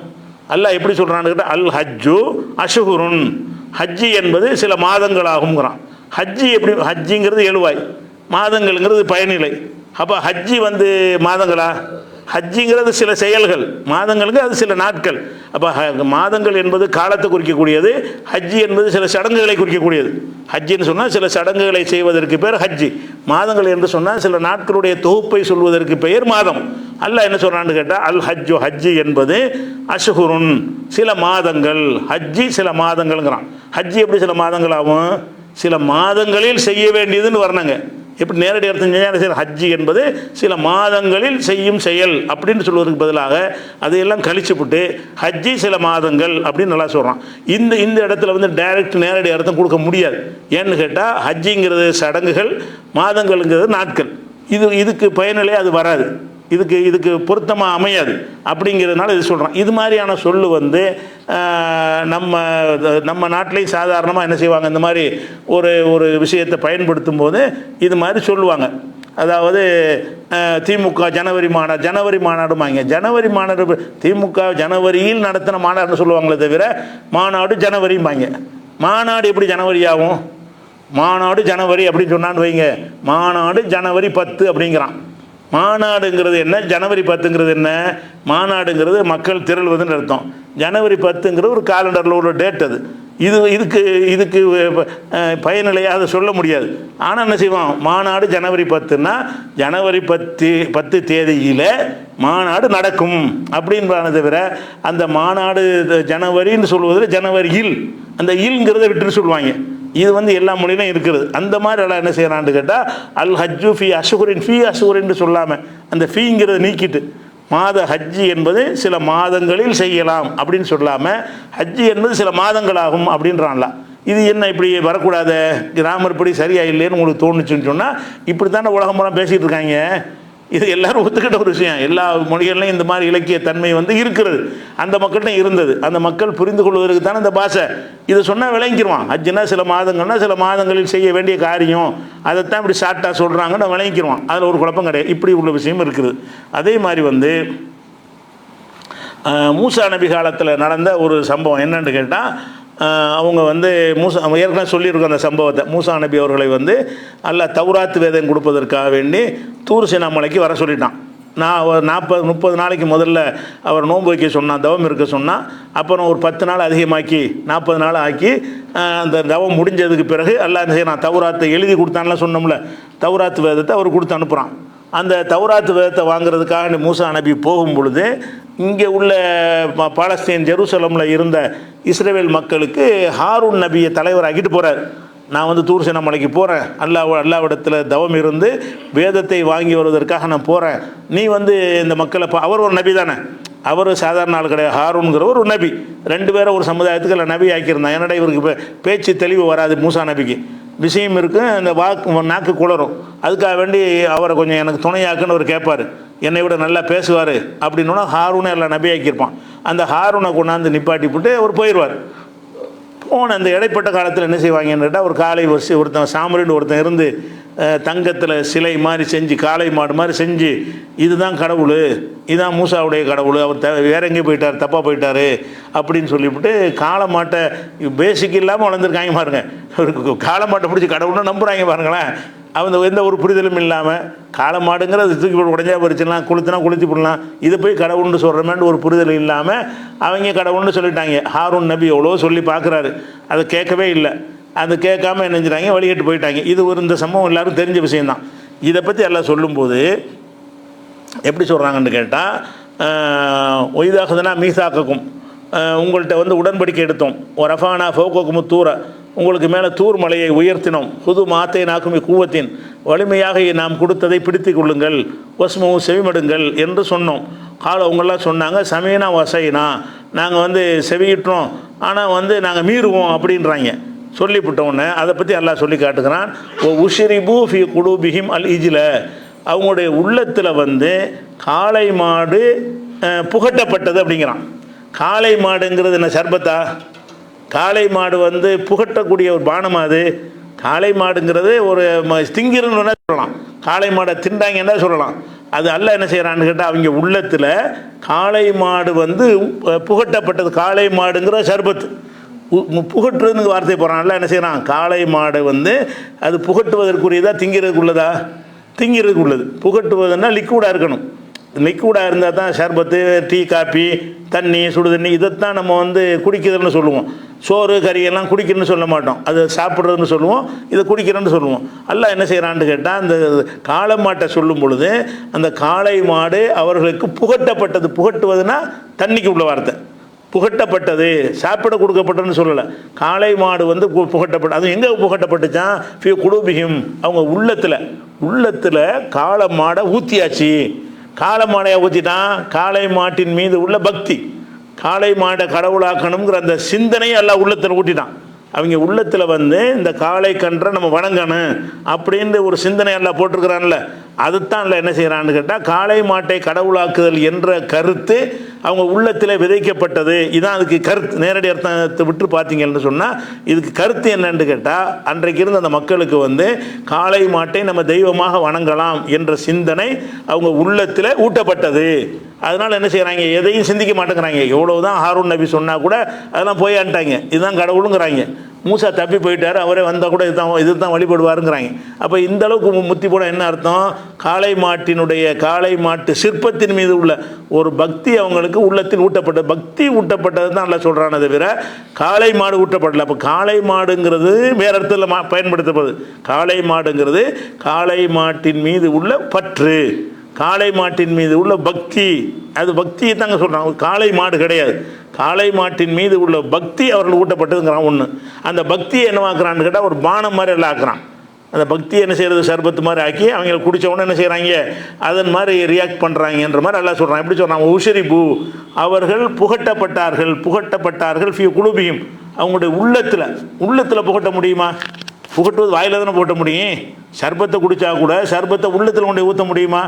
அல்லாஹ் எப்படி சொல்கிறான்னு கேட்டால், அல் ஹஜ்ஜு அஷ்ஹுருன், ஹஜ்ஜி என்பது சில மாதங்கள் ஆகுங்கிறான். ஹஜ்ஜி எப்படி, ஹஜ்ஜிங்கிறது எழுவாய், மாதங்கள்ங்கிறது பயனிலை. அப்போ ஹஜ்ஜி மாதங்களா? ஹஜ்ஜிங்கிறது சில செயல்கள், மாதங்களுக்கு அது சில நாட்கள். அப்போ மாதங்கள் என்பது காலத்தை குறிக்கக்கூடியது, ஹஜ்ஜி என்பது சில சடங்குகளை குறிக்கக்கூடியது. ஹஜ்ஜின்னு சொன்னால் சில சடங்குகளை செய்வதற்கு பேர் ஹஜ்ஜி. மாதங்கள் என்று சொன்னால் சில நாட்களுடைய தொகுப்பை சொல்வதற்கு பெயர் மாதம். அல்லாஹ் என்ன சொல்கிறான்னு கேட்டால், அல் ஹஜ்ஜு, ஹஜ்ஜி என்பது அஷ்ஹுருன், சில மாதங்கள். ஹஜ்ஜி சில மாதங்கள்ங்கிறான். ஹஜ்ஜி எப்படி சில மாதங்கள் ஆகும்? சில மாதங்களில் செய்ய வேண்டியதுன்னு வரணுங்க. எப்படி நேரடி அர்த்தம் செஞ்சால் ஹஜ்ஜி என்பது சில மாதங்களில் செய்யும் செயல் அப்படின்னு சொல்வதற்கு பதிலாக அதையெல்லாம் கழிச்சுவிட்டு ஹஜ்ஜி சில மாதங்கள் அப்படின்னு நல்லா சொல்கிறான். இந்த இடத்துல டைரக்ட் நேரடி அர்த்தம் கொடுக்க முடியாது. ஏன்னு கேட்டால், ஹஜ்ஜிங்கிறது சடங்குகள், மாதங்கள்ங்கிறது நாட்கள். இதுக்கு பயனிலே அது வராது, இதுக்கு பொருத்தமாக அமையாது. அப்படிங்கிறதுனால இது சொல்கிறான். இது மாதிரியான சொல்லு நம்ம நாட்டிலையும் சாதாரணமாக என்ன செய்வாங்க, இந்த மாதிரி ஒரு விஷயத்தை பயன்படுத்தும் போது இது மாதிரி சொல்லுவாங்க. அதாவது திமுக ஜனவரி மாநாடுமாங்க. ஜனவரி மாநாடு திமுக ஜனவரியில் நடத்தின மாநாடுன்னு சொல்லுவாங்களே தவிர மாநாடு ஜனவரிம்பாங்க. மாநாடு எப்படி ஜனவரி ஆகும்? மாநாடு ஜனவரி அப்படின்னு சொன்னான்னு வைங்க, மாநாடு ஜனவரி 10 அப்படிங்கிறான். மாநாடுங்கிறது என்ன, ஜனவரி 10ங்கிறது என்ன? மாநாடுங்கிறது மக்கள் திரள்வதுன்னு அர்த்தம். ஜனவரி 10ங்கிறது ஒரு காலண்டரில் உள்ள டேட். அது இதுக்கு பயனிலையாக அதை சொல்ல முடியாது. ஆனால் என்ன செய்வோம், மாநாடு ஜனவரி 10ன்னா ஜனவரி 10 தேதியில் மாநாடு நடக்கும் அப்படின்றான தவிர அந்த மாநாடு ஜனவரின்னு சொல்வதில் ஜனவரியில் அந்த இல்ங்கிறத விட்டுன்னு சொல்லுவாங்க. இது எல்லா மொழியிலும் இருக்குது. அந்த மாதிரி எல்லாம் என்ன செய்யறான்னு கேட்டால், அல் ஹஜ்ஜு ஃபி அஷ்ஹுரின் சொல்லாமல் அந்த ஃபீங்கிறத நீக்கிட்டு மாத ஹஜ்ஜி என்பது சில மாதங்களில் செய்யலாம் அப்படின்னு சொல்லாமல் ஹஜ்ஜி என்பது சில மாதங்களாகும் அப்படின்றான்ல. இது என்ன இப்படி வரக்கூடாது, கிராமர் படி சரியா இல்லைன்னு உங்களுக்கு தோணுச்சுன்னு சொன்னால் இப்படி தானே உலகம் மூலம் பேசிகிட்டு இருக்காங்க. இது எல்லாரும் ஒத்துக்கிட்ட ஒரு விஷயம். எல்லா மொழிகள்லையும் இந்த மாதிரி இலக்கிய தன்மை இருக்கிறது. அந்த மக்கள்கிட்ட இருந்தது. அந்த மக்கள் புரிந்து கொள்வதற்கு தானே இந்த பாஷை. இதை சொன்னால் விளங்கிடுவான். ஹஜ்ஜுனா சில மாதங்கள்னா சில மாதங்களில் செய்ய வேண்டிய காரியம், அதைத்தான் இப்படி ஷார்ட்டாக சொல்கிறாங்கன்னு விளங்கிடுவான். அதில் ஒரு குழப்பம் கிடையாது. இப்படி உள்ள விஷயம் இருக்குது. அதே மாதிரி மூசா நபி காலத்தில் நடந்த ஒரு சம்பவம் என்னன்னு கேட்டால், அவங்க மூசா ஏற்கனவே சொல்லியிருக்கோம் அந்த சம்பவத்தை. மூசா நபி அவர்களை அல்லாஹ் தௌராத் வேதம் கொடுப்பதற்காக வேண்டி தூர் சீனா மலைக்கு வர சொல்லிட்டான். நான் ஒரு 40-30 நாளைக்கு முதல்ல அவர் நோன்பு வைக்க சொன்னான், தவம் இருக்க சொன்னான். அப்புறம் ஒரு 10 நாள் அதிகமாக்கி 40 நாள் ஆக்கி அந்த தவம் முடிஞ்சதுக்கு பிறகு அல்லாஹ் என்ன செய்யறான், தௌராத்தை எழுதி கொடுத்தான்லாம் சொன்னோம்ல, தௌராத் வேதத்தை அவர் கொடுத்து அனுப்புகிறான். அந்த தௌராத் வேதத்தை வாங்குறதுக்காக மூசா நபி போகும் பொழுது இங்கே உள்ள பாலஸ்தீன் ஜெருசலமில் இருந்த இஸ்ரேல் மக்களுக்கு ஹாரூன் நபியை தலைவராக்கிட்டு போகிறார். நான் தூர் சீனா மலைக்கு போகிறேன், அல்லாவிடத்தில் தவம் இருந்து வேதத்தை வாங்கி வருவதற்காக நான் போகிறேன். நீ இந்த மக்களை அவர் ஒரு நபி தானே, அவர் சாதாரண ஆள் கிடையாது. ஹாரூன்கிறவர் ஒரு நபி. 2 பேரை ஒரு சமுதாயத்துக்கு இல்லை நபி ஆக்கியிருந்தான். என்னடா இவருக்கு பேச்சு தெளிவு வராது, மூசா நபிக்கு விஷயம் இருக்கும், இந்த நாக்கு குளரும். அதுக்காக வேண்டி அவரை கொஞ்சம் எனக்கு துணையாக்குன்னு அவர் கேட்பார். என்னை விட நல்லா பேசுவார் அப்படின்னா ஹாரூனை எல்லாம் நபி ஆக்கியிருப்பான். அந்த ஹாரூனை கொண்டாந்து நிப்பாட்டி போட்டு அவர் போயிடுவார். போன அந்த இடைப்பட்ட காலத்தில் என்ன செய்வாங்கன்னு கேட்டால் ஒரு காளை ஒருத்தன் சாமரின்னு ஒருத்தன் இருந்து தங்கத்தில் சிலை மாதிரி செஞ்சு காளை மாடு மாதிரி செஞ்சு இதுதான் கடவுள், இதுதான் மூசாவுடைய கடவுள், அவர் வேற எங்கேயும் போயிட்டார், தப்பாக போயிட்டார் அப்படின்னு சொல்லிவிட்டு காளை மாட்டை பேசிக் இல்லாமல் வளர்ந்துருக்காங்க பாருங்க. காளை மாட்டை பிடிச்சி கடவுள்னு நம்புகிறாங்க பாருங்களேன். அவங்க எந்த ஒரு புரிதலும் இல்லாமல் காளை மாடுங்கிறது தூக்கி போட்டு உடஞ்சா பறிச்சிடலாம், கொளுத்துனா கொளுத்தி போடலாம், இதை போய் கடவுள்னு சொல்கிறமேன்னு ஒரு புரிதல் இல்லாமல் அவங்க கடவுள்னு சொல்லிட்டாங்க. ஹாரூன் நபி எவ்வளோ சொல்லி பார்க்குறாரு, அதை கேட்கவே இல்லை. அது கேட்காம என்ன செஞ்சாங்க, வழிகட்டு போயிட்டாங்க. இது ஒரு இந்த சம்பவம் எல்லாரும் தெரிஞ்ச விஷயந்தான். இதை பற்றி எல்லாம் சொல்லும்போது எப்படி சொல்கிறாங்கன்னு கேட்டால், ஒய்தாகுதுனா மீசாக்கும், உங்கள்கிட்ட வந்து உடன்படிக்கை எடுத்தோம், ஒரு ரஃபானா ஃபோக்கோக்கும் தூர, உங்களுக்கு மேலே தூர் மலையை உயர்த்தினோம், புது மாத்தை நாக்குமி கூவத்தின், வலிமையாக நாம் கொடுத்ததை பிடித்து கொள்ளுங்கள், வஸ்மவும் செவிமடுங்கள் என்று சொன்னோம். கால அவங்களாம் சொன்னாங்க, சமீனா வசைனா, நாங்கள் வந்து செவியிட்டோம், ஆனால் வந்து நாங்கள் மீறுவோம் அப்படின்றாங்க. சொல்லிவிட்டோன்னே அதை பற்றி அல்லாஹ் சொல்லி காட்டுகிறான். ஓ உஷரிபு ஃபி குலூபிஹிம் அல் இஜ்ல, அவங்களுடைய உள்ளத்தில் வந்து காளை மாடு புகட்டப்பட்டது அப்படிங்கிறான். காளை மாடுங்கிறது என்ன, சர்பத்தா? காளை மாடு வந்து புகட்டக்கூடிய ஒரு பானமா? அது காளை மாடுங்கிறது ஒரு திங்கிறன்னு சொல்லலாம், காளை மாடை திண்டாங்கன்னா சொல்லலாம். அது அல்ல என்ன செய்கிறான்னு கேட்டால், அவங்க உள்ளத்தில் காளை மாடு வந்து புகட்டப்பட்டது. காளை மாடுங்கிற சர்பத்து புகட்டுறதுன்னு வார்த்தை போகிறான்ல, என்ன செய்கிறான், காளை மாடு வந்து அது புகட்டுவதற்குரியதா திங்கிறதுக்குள்ளதா? திங்கிறதுக்கு உள்ளது. புகட்டுவதுன்னா லிக்விடாக இருக்கணும். லிக்விடாக இருந்தால் தான் ஷர்பத்து, டீ, காப்பி, தண்ணி, சுடு தண்ணி இதைத்தான் நம்ம வந்து குடிக்கிறதுன்னு சொல்லுவோம். சோறு கறியெல்லாம் குடிக்கிறதுன்னு சொல்ல மாட்டோம், அது சாப்பிட்றதுன்னு சொல்லுவோம், இதை குடிக்கிறேன்னு சொல்லுவோம். அல்லாஹ் என்ன செய்கிறான்னு கேட்டால், அந்த காளை மாட்டை சொல்லும் பொழுது அந்த காளை மாடு அவர்களுக்கு புகட்டப்பட்டது. புகட்டுவதுன்னா தண்ணிக்கு உள்ள வார்த்தை. புகட்டப்பட்டது, சாப்பிட கொடுக்கப்பட்டதுன்னு சொல்லலை. காளை மாடு வந்து புகட்டப்பட்ட, அது எங்கே புகட்டப்பட்டுச்சான்? ஃபி குலூபிஹிம், அவங்க உள்ளத்தில் காளை மாடை ஊற்றியாச்சு. காளை மாடையை ஊற்றிட்டான். காளை மாட்டின் மீது உள்ள பக்தி, காளை மாடை கடவுளாக்கணுங்கிற அந்த சிந்தனையை எல்லாம் உள்ளத்தில் ஊட்டிட்டான். அவங்க உள்ளத்தில் வந்து இந்த காளை கன்றை நம்ம வணங்கணும் அப்படின்ற ஒரு சிந்தனை எல்லாம் போட்டிருக்கிறான்ல, அதுதான் இல்லை என்ன செய்கிறான்னு கேட்டால், காளை மாட்டை கடவுளாக்குதல் என்ற கருத்து அவங்க உள்ளத்தில் விதைக்கப்பட்டது. இதுதான் அதுக்கு கருத்து. நேரடி அர்த்தத்தை விட்டு பார்த்தீங்கன்னு சொன்னால் இதுக்கு கருத்து என்னன்னு கேட்டால், அன்றைக்கு இருந்த அந்த மக்களுக்கு வந்து காளை மாட்டை நம்ம தெய்வமாக வணங்கலாம் என்ற சிந்தனை அவங்க உள்ளத்தில் ஊட்டப்பட்டது. அதனால் என்ன செய்கிறாங்க, எதையும் சிந்திக்க மாட்டேங்கிறாங்க. எவ்வளவுதான் ஹாரூன் நபி சொன்னால் கூட அதெல்லாம் போயான்ட்டாங்க. இதுதான் கடவுளுங்கிறாங்க. மூசா தப்பி போயிட்டார், அவரே வந்தால் கூட இதுதான் வழிபடுவாருங்கிறாங்க. அப்போ இந்த அளவுக்கு முத்தி போட என்ன அர்த்தம்? காளை மாட்டு சிற்பத்தின் மீது உள்ள ஒரு பக்தி அவங்களுக்கு உள்ளத்தில் ஊட்டப்பட்டது. பக்தி ஊட்டப்பட்டது தான் நல்லா சொல்கிறானே தவிர காளை மாடு ஊட்டப்படலை. அப்போ காளை மாடுங்கிறது வேற இடத்துல பயன்படுத்தப்படுது. காளை மாடுங்கிறது காளை மாட்டின் மீது உள்ள பற்று, காளை மாட்டின் மீது உள்ள பக்தி. அது பக்தியை தாங்க சொல்கிறாங்க, காளை மாடு கிடையாது. காளை மாட்டின் மீது உள்ள பக்தி அவர்கள் ஊட்டப்பட்டதுங்கிறான். ஒன்று அந்த பக்தியை என்னவாக்குறான்னு கேட்டால் ஒரு பானம் மாதிரி எல்லாம் ஆக்குறான். அந்த பக்தியை என்ன செய்கிறது, சர்பத்து மாதிரி ஆக்கி அவங்க குடித்தவொன்னே என்ன செய்கிறாங்க, அதன் மாதிரி ரியாக்ட் பண்ணுறாங்கன்ற மாதிரி எல்லாம் சொல்கிறான். எப்படி சொல்கிறாங்க, உஷரிபு, அவர்கள் புகட்டப்பட்டார்கள் ஃபி குலூபிஹிம், அவங்களுடைய உள்ளத்தில் புகட்ட முடியுமா? புகட்டுவது வாயில் தானே போட்ட முடியும். சர்பத்தை குடித்தா கூட சர்பத்தை உள்ளத்தில் கொண்டு ஊற்ற முடியுமா?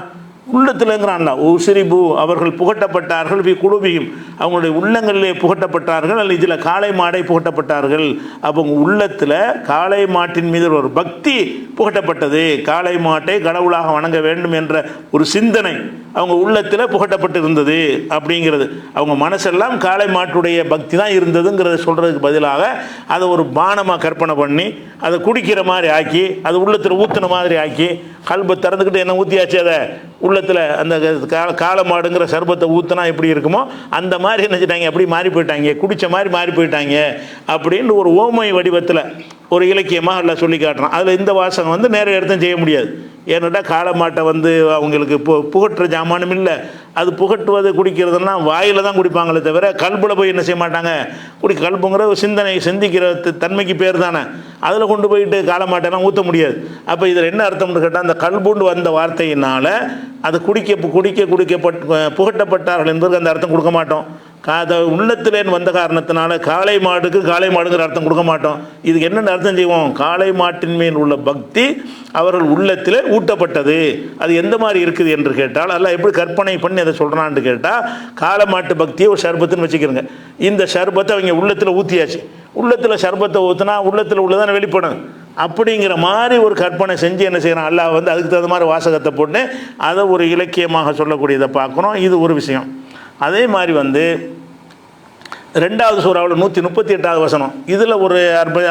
உள்ளத்தில்ங்கிறான்ல. உசிரிபு, அவர்கள் புகட்டப்பட்டார்கள் ஃபி குலூபிஹிம், அவங்களுடைய உள்ளங்களிலே புகட்டப்பட்டார்கள். அல்ல இதில் காளை மாடை புகட்டப்பட்டார்கள். அப்போ உள்ளத்தில் காளை மாட்டின் மீது ஒரு பக்தி புகட்டப்பட்டது. காளை மாட்டை கடவுளாக வணங்க வேண்டும் என்ற ஒரு சிந்தனை அவங்க உள்ளத்தில் புகட்டப்பட்டு இருந்தது அப்படிங்கிறது. அவங்க மனசெல்லாம் காளை மாட்டுடைய பக்தி தான் இருந்ததுங்கிறத சொல்கிறதுக்கு பதிலாக அதை ஒரு பானமாக கற்பனை பண்ணி அதை குடிக்கிற மாதிரி ஆக்கி அது உள்ளத்தில் ஊற்றின மாதிரி ஆக்கி கல்பை திறந்துக்கிட்டு என்ன ஊற்றியாச்சு, அதை உள்ளத்தில் அந்த காளை மாடுங்கிற சர்பத்தை ஊற்றினா எப்படி இருக்குமோ அந்த மாதிரி நினச்சிட்டாங்க. அப்படி மாறி போயிட்டாங்க, குடித்த மாதிரி மாறி போயிட்டாங்க அப்படின்னு ஒரு ஓமை வடிவத்தில் ஒரு இலக்கியமாக எல்லாம் சொல்லி காட்டுறான். அதில் இந்த வாசகம் வந்து நேர இடத்தையும் செய்ய முடியாது. ஏன்னாட்டா காளை மாட்டை வந்து அவங்களுக்கு புகட்டுற ஜாமானும் இல்லை. அது புகட்டுவது குடிக்கிறதுலாம் வாயில் தான் குடிப்பாங்களே தவிர கல்பில் போய் என்ன செய்ய மாட்டாங்க. கல்புங்கிற ஒரு சிந்திக்கிற தன்மைக்கு பேர் தானே, அதில் கொண்டு போயிட்டு காளை மாட்டெல்லாம் ஊற்ற முடியாது. அப்போ இதில் என்ன அர்த்தம்னு கேட்டால், அந்த கல்புண்டு வந்த வார்த்தையினால் அது புகட்டப்பட்டார்கள் என்பதற்கு அந்த அர்த்தம் கொடுக்க மாட்டோம். அதை உள்ளத்திலேன்னு வந்த காரணத்தினால காளை மாடுக்கு காளை மாடுங்கிற அர்த்தம் கொடுக்க மாட்டோம். இதுக்கு என்னென்ன அர்த்தம் செய்வோம்? காளை மாட்டின் மேல் உள்ள பக்தி அவர்கள் உள்ளத்தில் ஊட்டப்பட்டது. அது எந்த மாதிரி இருக்குது என்று கேட்டால், அல்ல எப்படி கற்பனை பண்ணி அதை சொல்கிறான்னு கேட்டால், காளை மாட்டு பக்தியை ஒரு சர்பத்துன்னு வச்சுக்கிறோங்க. இந்த சர்பத்தை அவங்க உள்ளத்தில் ஊற்றியாச்சு. உள்ளத்தில் சர்பத்தை ஊற்றினா உள்ளத்தில் உள்ளதான வெளிப்படும். அப்படிங்கிற மாதிரி ஒரு கற்பனை செஞ்சு என்ன செய்யறான் அல்லாஹ் வந்து அதுக்கு தகுந்த மாதிரி வாசகத்தை போட்டு அதை ஒரு இலக்கியமாக சொல்லக்கூடியதை பார்க்குறோம். இது ஒரு விஷயம். அதே மாதிரி வந்து 2வது சூறாவில் 138வது வசனம், இதில் ஒரு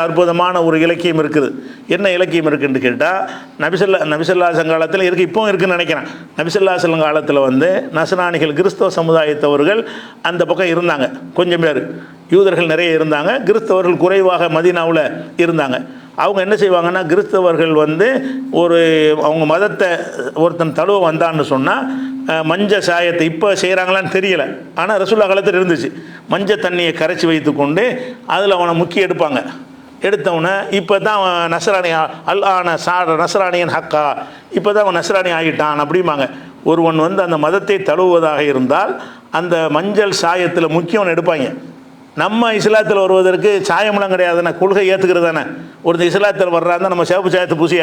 அற்புதமான ஒரு இலக்கியம் இருக்குது. என்ன இலக்கியம் இருக்குதுன்னு கேட்டால், நபிசல்லா சங்காலத்தில் இருக்குது, இப்போவும் இருக்குதுன்னு நினைக்கிறேன். நபிசல்லா சங்காலத்தில் வந்து நஸ்ரானிகள் கிறிஸ்தவ சமுதாயத்தவர்கள் அந்த பக்கம் இருந்தாங்க. கொஞ்சம் பேர் யூதர்கள் நிறைய இருந்தாங்க, கிறிஸ்தவர்கள் குறைவாக மதீனாவில் இருந்தாங்க. அவங்க என்ன செய்வாங்கன்னா, கிறிஸ்தவர்கள் வந்து அவங்க மதத்தை ஒருத்தன் தழுவ வந்தான்னு சொன்னால் மஞ்ச சாயத்தை இப்போ செய்கிறாங்களான்னு தெரியலை, ஆனால் ரசூலுல்லாஹ் காலத்தில் இருந்துச்சு. மஞ்சள் தண்ணியை கரைச்சி வைத்து கொண்டு அதில் அவனை முக்கி எடுப்பாங்க. எடுத்தவனை இப்போ தான் அவன் நஸ்ரானி நஸ்ரானியன் ஹக்கா, இப்போ தான் அவன் நஸ்ரானி ஆகிட்டான் அப்படிம்பாங்க. ஒருவன் வந்து அந்த மதத்தை தழுவுவதாக இருந்தால் அந்த மஞ்சள் சாயத்தில் முக்கியவன் எடுப்பாங்க. நம்ம இஸ்லாத்தில் வருவதற்கு சாயமெல்லாம் கிடையாதுண்ணே, கொள்கை ஏற்றுக்கிறது தானே. ஒரு இஸ்லாத்தில் வர்றாருந்தா நம்ம சேப்பு சாயத்தை பூசி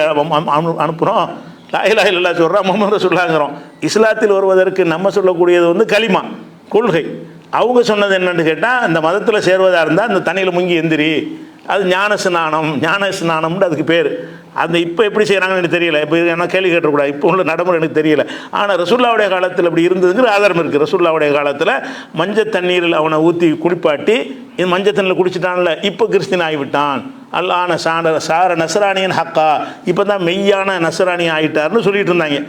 அனுப்புகிறோம், லா இலாஹ இல்லல்லாஹ் சொல்கிறோம், முஹம்மது ரசூலுல்லாஹ்ங்கிறோம். இஸ்லாத்தில் வருவதற்கு நம்ம சொல்லக்கூடியது வந்து கலிமா, கொள்கை. அவங்க சொன்னது என்னன்னு கேட்டால், அந்த மதத்தில் சேர்வதாக இருந்தால் அந்த தண்ணியில் முங்கி எந்திரி, அது ஞான ஸ்நானம்னு அதுக்கு பேர். அந்த இப்போ எப்படி செய்கிறாங்கன்னு எனக்கு தெரியல, இப்போ என்ன கேள்வி கேட்டக்கூடாது, இப்போ உள்ள நடைமுறை எனக்கு தெரியல. ஆனால் ரசூலுல்லாஹ்வுடைய காலத்தில் இப்படி இருந்ததுங்கிற ஆதாரம் இருக்குது. ரசூலுல்லாஹ்வுடைய காலத்தில் மஞ்சள் தண்ணீரில் அவனை ஊற்றி குளிப்பாட்டி, இது மஞ்சள் தண்ணியில் குடிச்சிட்டான்ல, இப்போ கிறிஸ்டின் ஆகிவிட்டான், அல்லான சார நஸ்ரானியன் ஹக்கா, இப்போ தான் மெய்யான நஸ்ரானி ஆகிட்டார்னு சொல்லிட்டு இருந்தாங்க.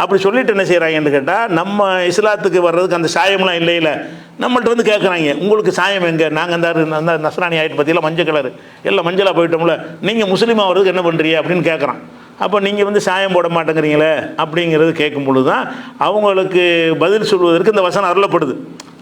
அப்படி சொல்லிட்டு என்ன செய்கிறாங்கன்னு கேட்டால், நம்ம இஸ்லாத்துக்கு வர்றதுக்கு அந்த சாயம்லாம் இல்லையில, நம்மள்ட்ட வந்து கேட்குறாங்க, உங்களுக்கு சாயம் எங்கே? நாங்கள் அந்த நஸ்ரானி ஆகிட்டு பார்த்தீங்களா, மஞ்சள் கலரு, எல்லாம் மஞ்சளாக போயிட்டோம்ல, நீங்கள் முஸ்லீம் ஆகிறதுக்கு என்ன பண்ணுறீங்க அப்படின்னு கேட்குறான். அப்போ நீங்கள் வந்து சாயம் போட மாட்டேங்கிறீங்களே அப்படிங்கிறது கேட்கும் பொழுது தான் அவங்களுக்கு பதில் சொல்வதற்கு இந்த வசனம் அருளப்படுது.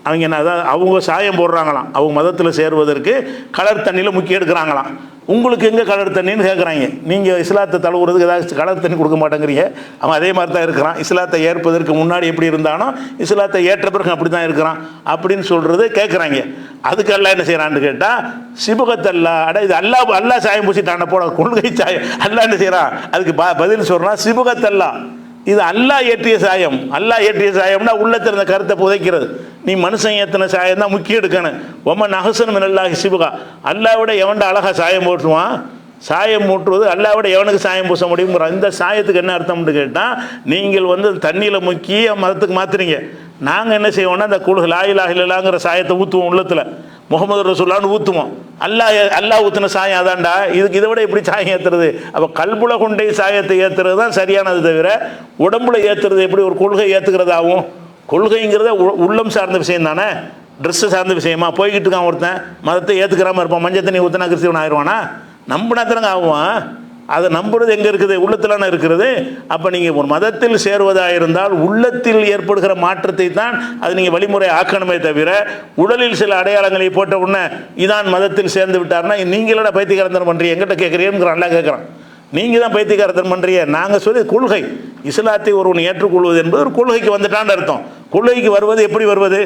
அவங்க என்ன, அதாவது அவங்க சாயம் போடுறாங்களாம், அவங்க மதத்தில் சேருவதற்கு கலர் தண்ணியில் முக்கி எடுக்கிறாங்களாம். உங்களுக்கு எங்கே கலர் தண்ணின்னு கேட்குறாங்க. நீங்கள் இஸ்லாத்தை தழுவுறதுக்கு ஏதாவது கலர் தண்ணி கொடுக்க மாட்டேங்கிறீங்க. அவன் அதே மாதிரி தான் இருக்கிறான். இஸ்லாத்தை ஏற்பதற்கு முன்னாடி எப்படி இருந்தானோ இஸ்லாத்தை ஏற்ற பிறகு அப்படி தான் இருக்கிறான் அப்படின்னு சொல்கிறது கேட்குறாங்க. அதுக்கு அல்லா என்ன செய்கிறான்னு கேட்டால், சிபுகத்தல்லா, இது அல்லா சாயம் பூசிட்டான போட கொள்கை சாயம். அல்லா என்ன செய்கிறான் அதுக்கு பதில் சொல்கிறான், சிபுகத்தல்லா, இது அல்லாஹ் ஏற்றிய சாயம். அல்லாஹ் ஏற்றிய சாயம்னா உள்ளத்தில் இருந்த கருத்தை புதைக்கிறது. நீ மனுஷன் ஏற்றின சாயம் தான் முக்கியம் எடுக்கணும். ஒமன் அஹ்சனு மினல்லாஹி சிபுகா, அல்லாஹ்விட எவன்டா அழகா சாயம் போட்டுருவான். சாயம் மூட்டுவது அல்லாஹ்விட எவனுக்கு சாயம் பூச முடியுங்கிற இந்த சாயத்துக்கு என்ன அர்த்தம்னு கேட்டால், நீங்கள் வந்து தண்ணியில் முக்கி மதத்துக்கு மாற்றுறீங்க. நாங்கள் என்ன செய்வோம்னா, அந்த குழு லா இலாஹ இல்லல்லாஹ்ங்கிற சாயத்தை ஊற்றுவோம், உள்ளத்தில் முஹம்மது ரசூலுல்லாஹ்னு ஊற்றுவோம். அல்லாஹ் ஊற்றின சாயம் அதான்டா. இதை விட எப்படி சாயம் ஏற்றுறது? அப்போ கல்புல கொண்டே சாயத்தை ஏற்றுறது தான் சரியானது, தவிர உடம்புல ஏற்றுறது எப்படி ஒரு கொள்கை ஏற்றுக்கிறதாகும்? கொள்கைங்கிறத உள்ளம் சார்ந்த விஷயம் தானே, ட்ரெஸ்ஸு சார்ந்த விஷயமா? போய்கிட்டு இருக்கான் ஒருத்தன், மதத்தை ஏற்றுக்கிறாமல் இருப்பான், மஞ்சள் தண்ணி ஊற்றினா கிறிஸ்தவன் ஆயிடுவானா? நம்பினா தானங்க ஆகுவான். அதை நம்புறது எங்கே இருக்குது? உள்ளத்திலான இருக்கிறது. அப்போ நீங்கள் ஒரு மதத்தில் சேருவதாக இருந்தால் உள்ளத்தில் ஏற்படுகிற மாற்றத்தை தான் அது நீங்கள் வழிமுறை ஆக்கணுமே தவிர, உடலில் சில அடையாளங்களை போட்ட உடனே இதான் மதத்தில் சேர்ந்து விட்டார்னா நீங்களோட பைத்தியக்காரத்தனம் பண்ணுறீங்க, எங்கிட்ட கேட்குறீங்கிற நல்லா கேட்குறான். நீங்கள் தான் பைத்தியக்காரத்தனம் பண்ணுறீங்க. நாங்கள் சொல்லி கொள்கை, இஸ்லாத்தை ஒருவன் ஏற்றுக்கொள்வது என்பது ஒரு கொள்கைக்கு வந்துட்டான்னு அர்த்தம். கொள்கைக்கு வருவது எப்படி வருவது?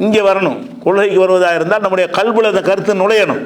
இங்கே வரணும். கொள்கைக்கு வருவதாக இருந்தால் நம்முடைய கல்புல அந்த கருத்து நுழையணும்.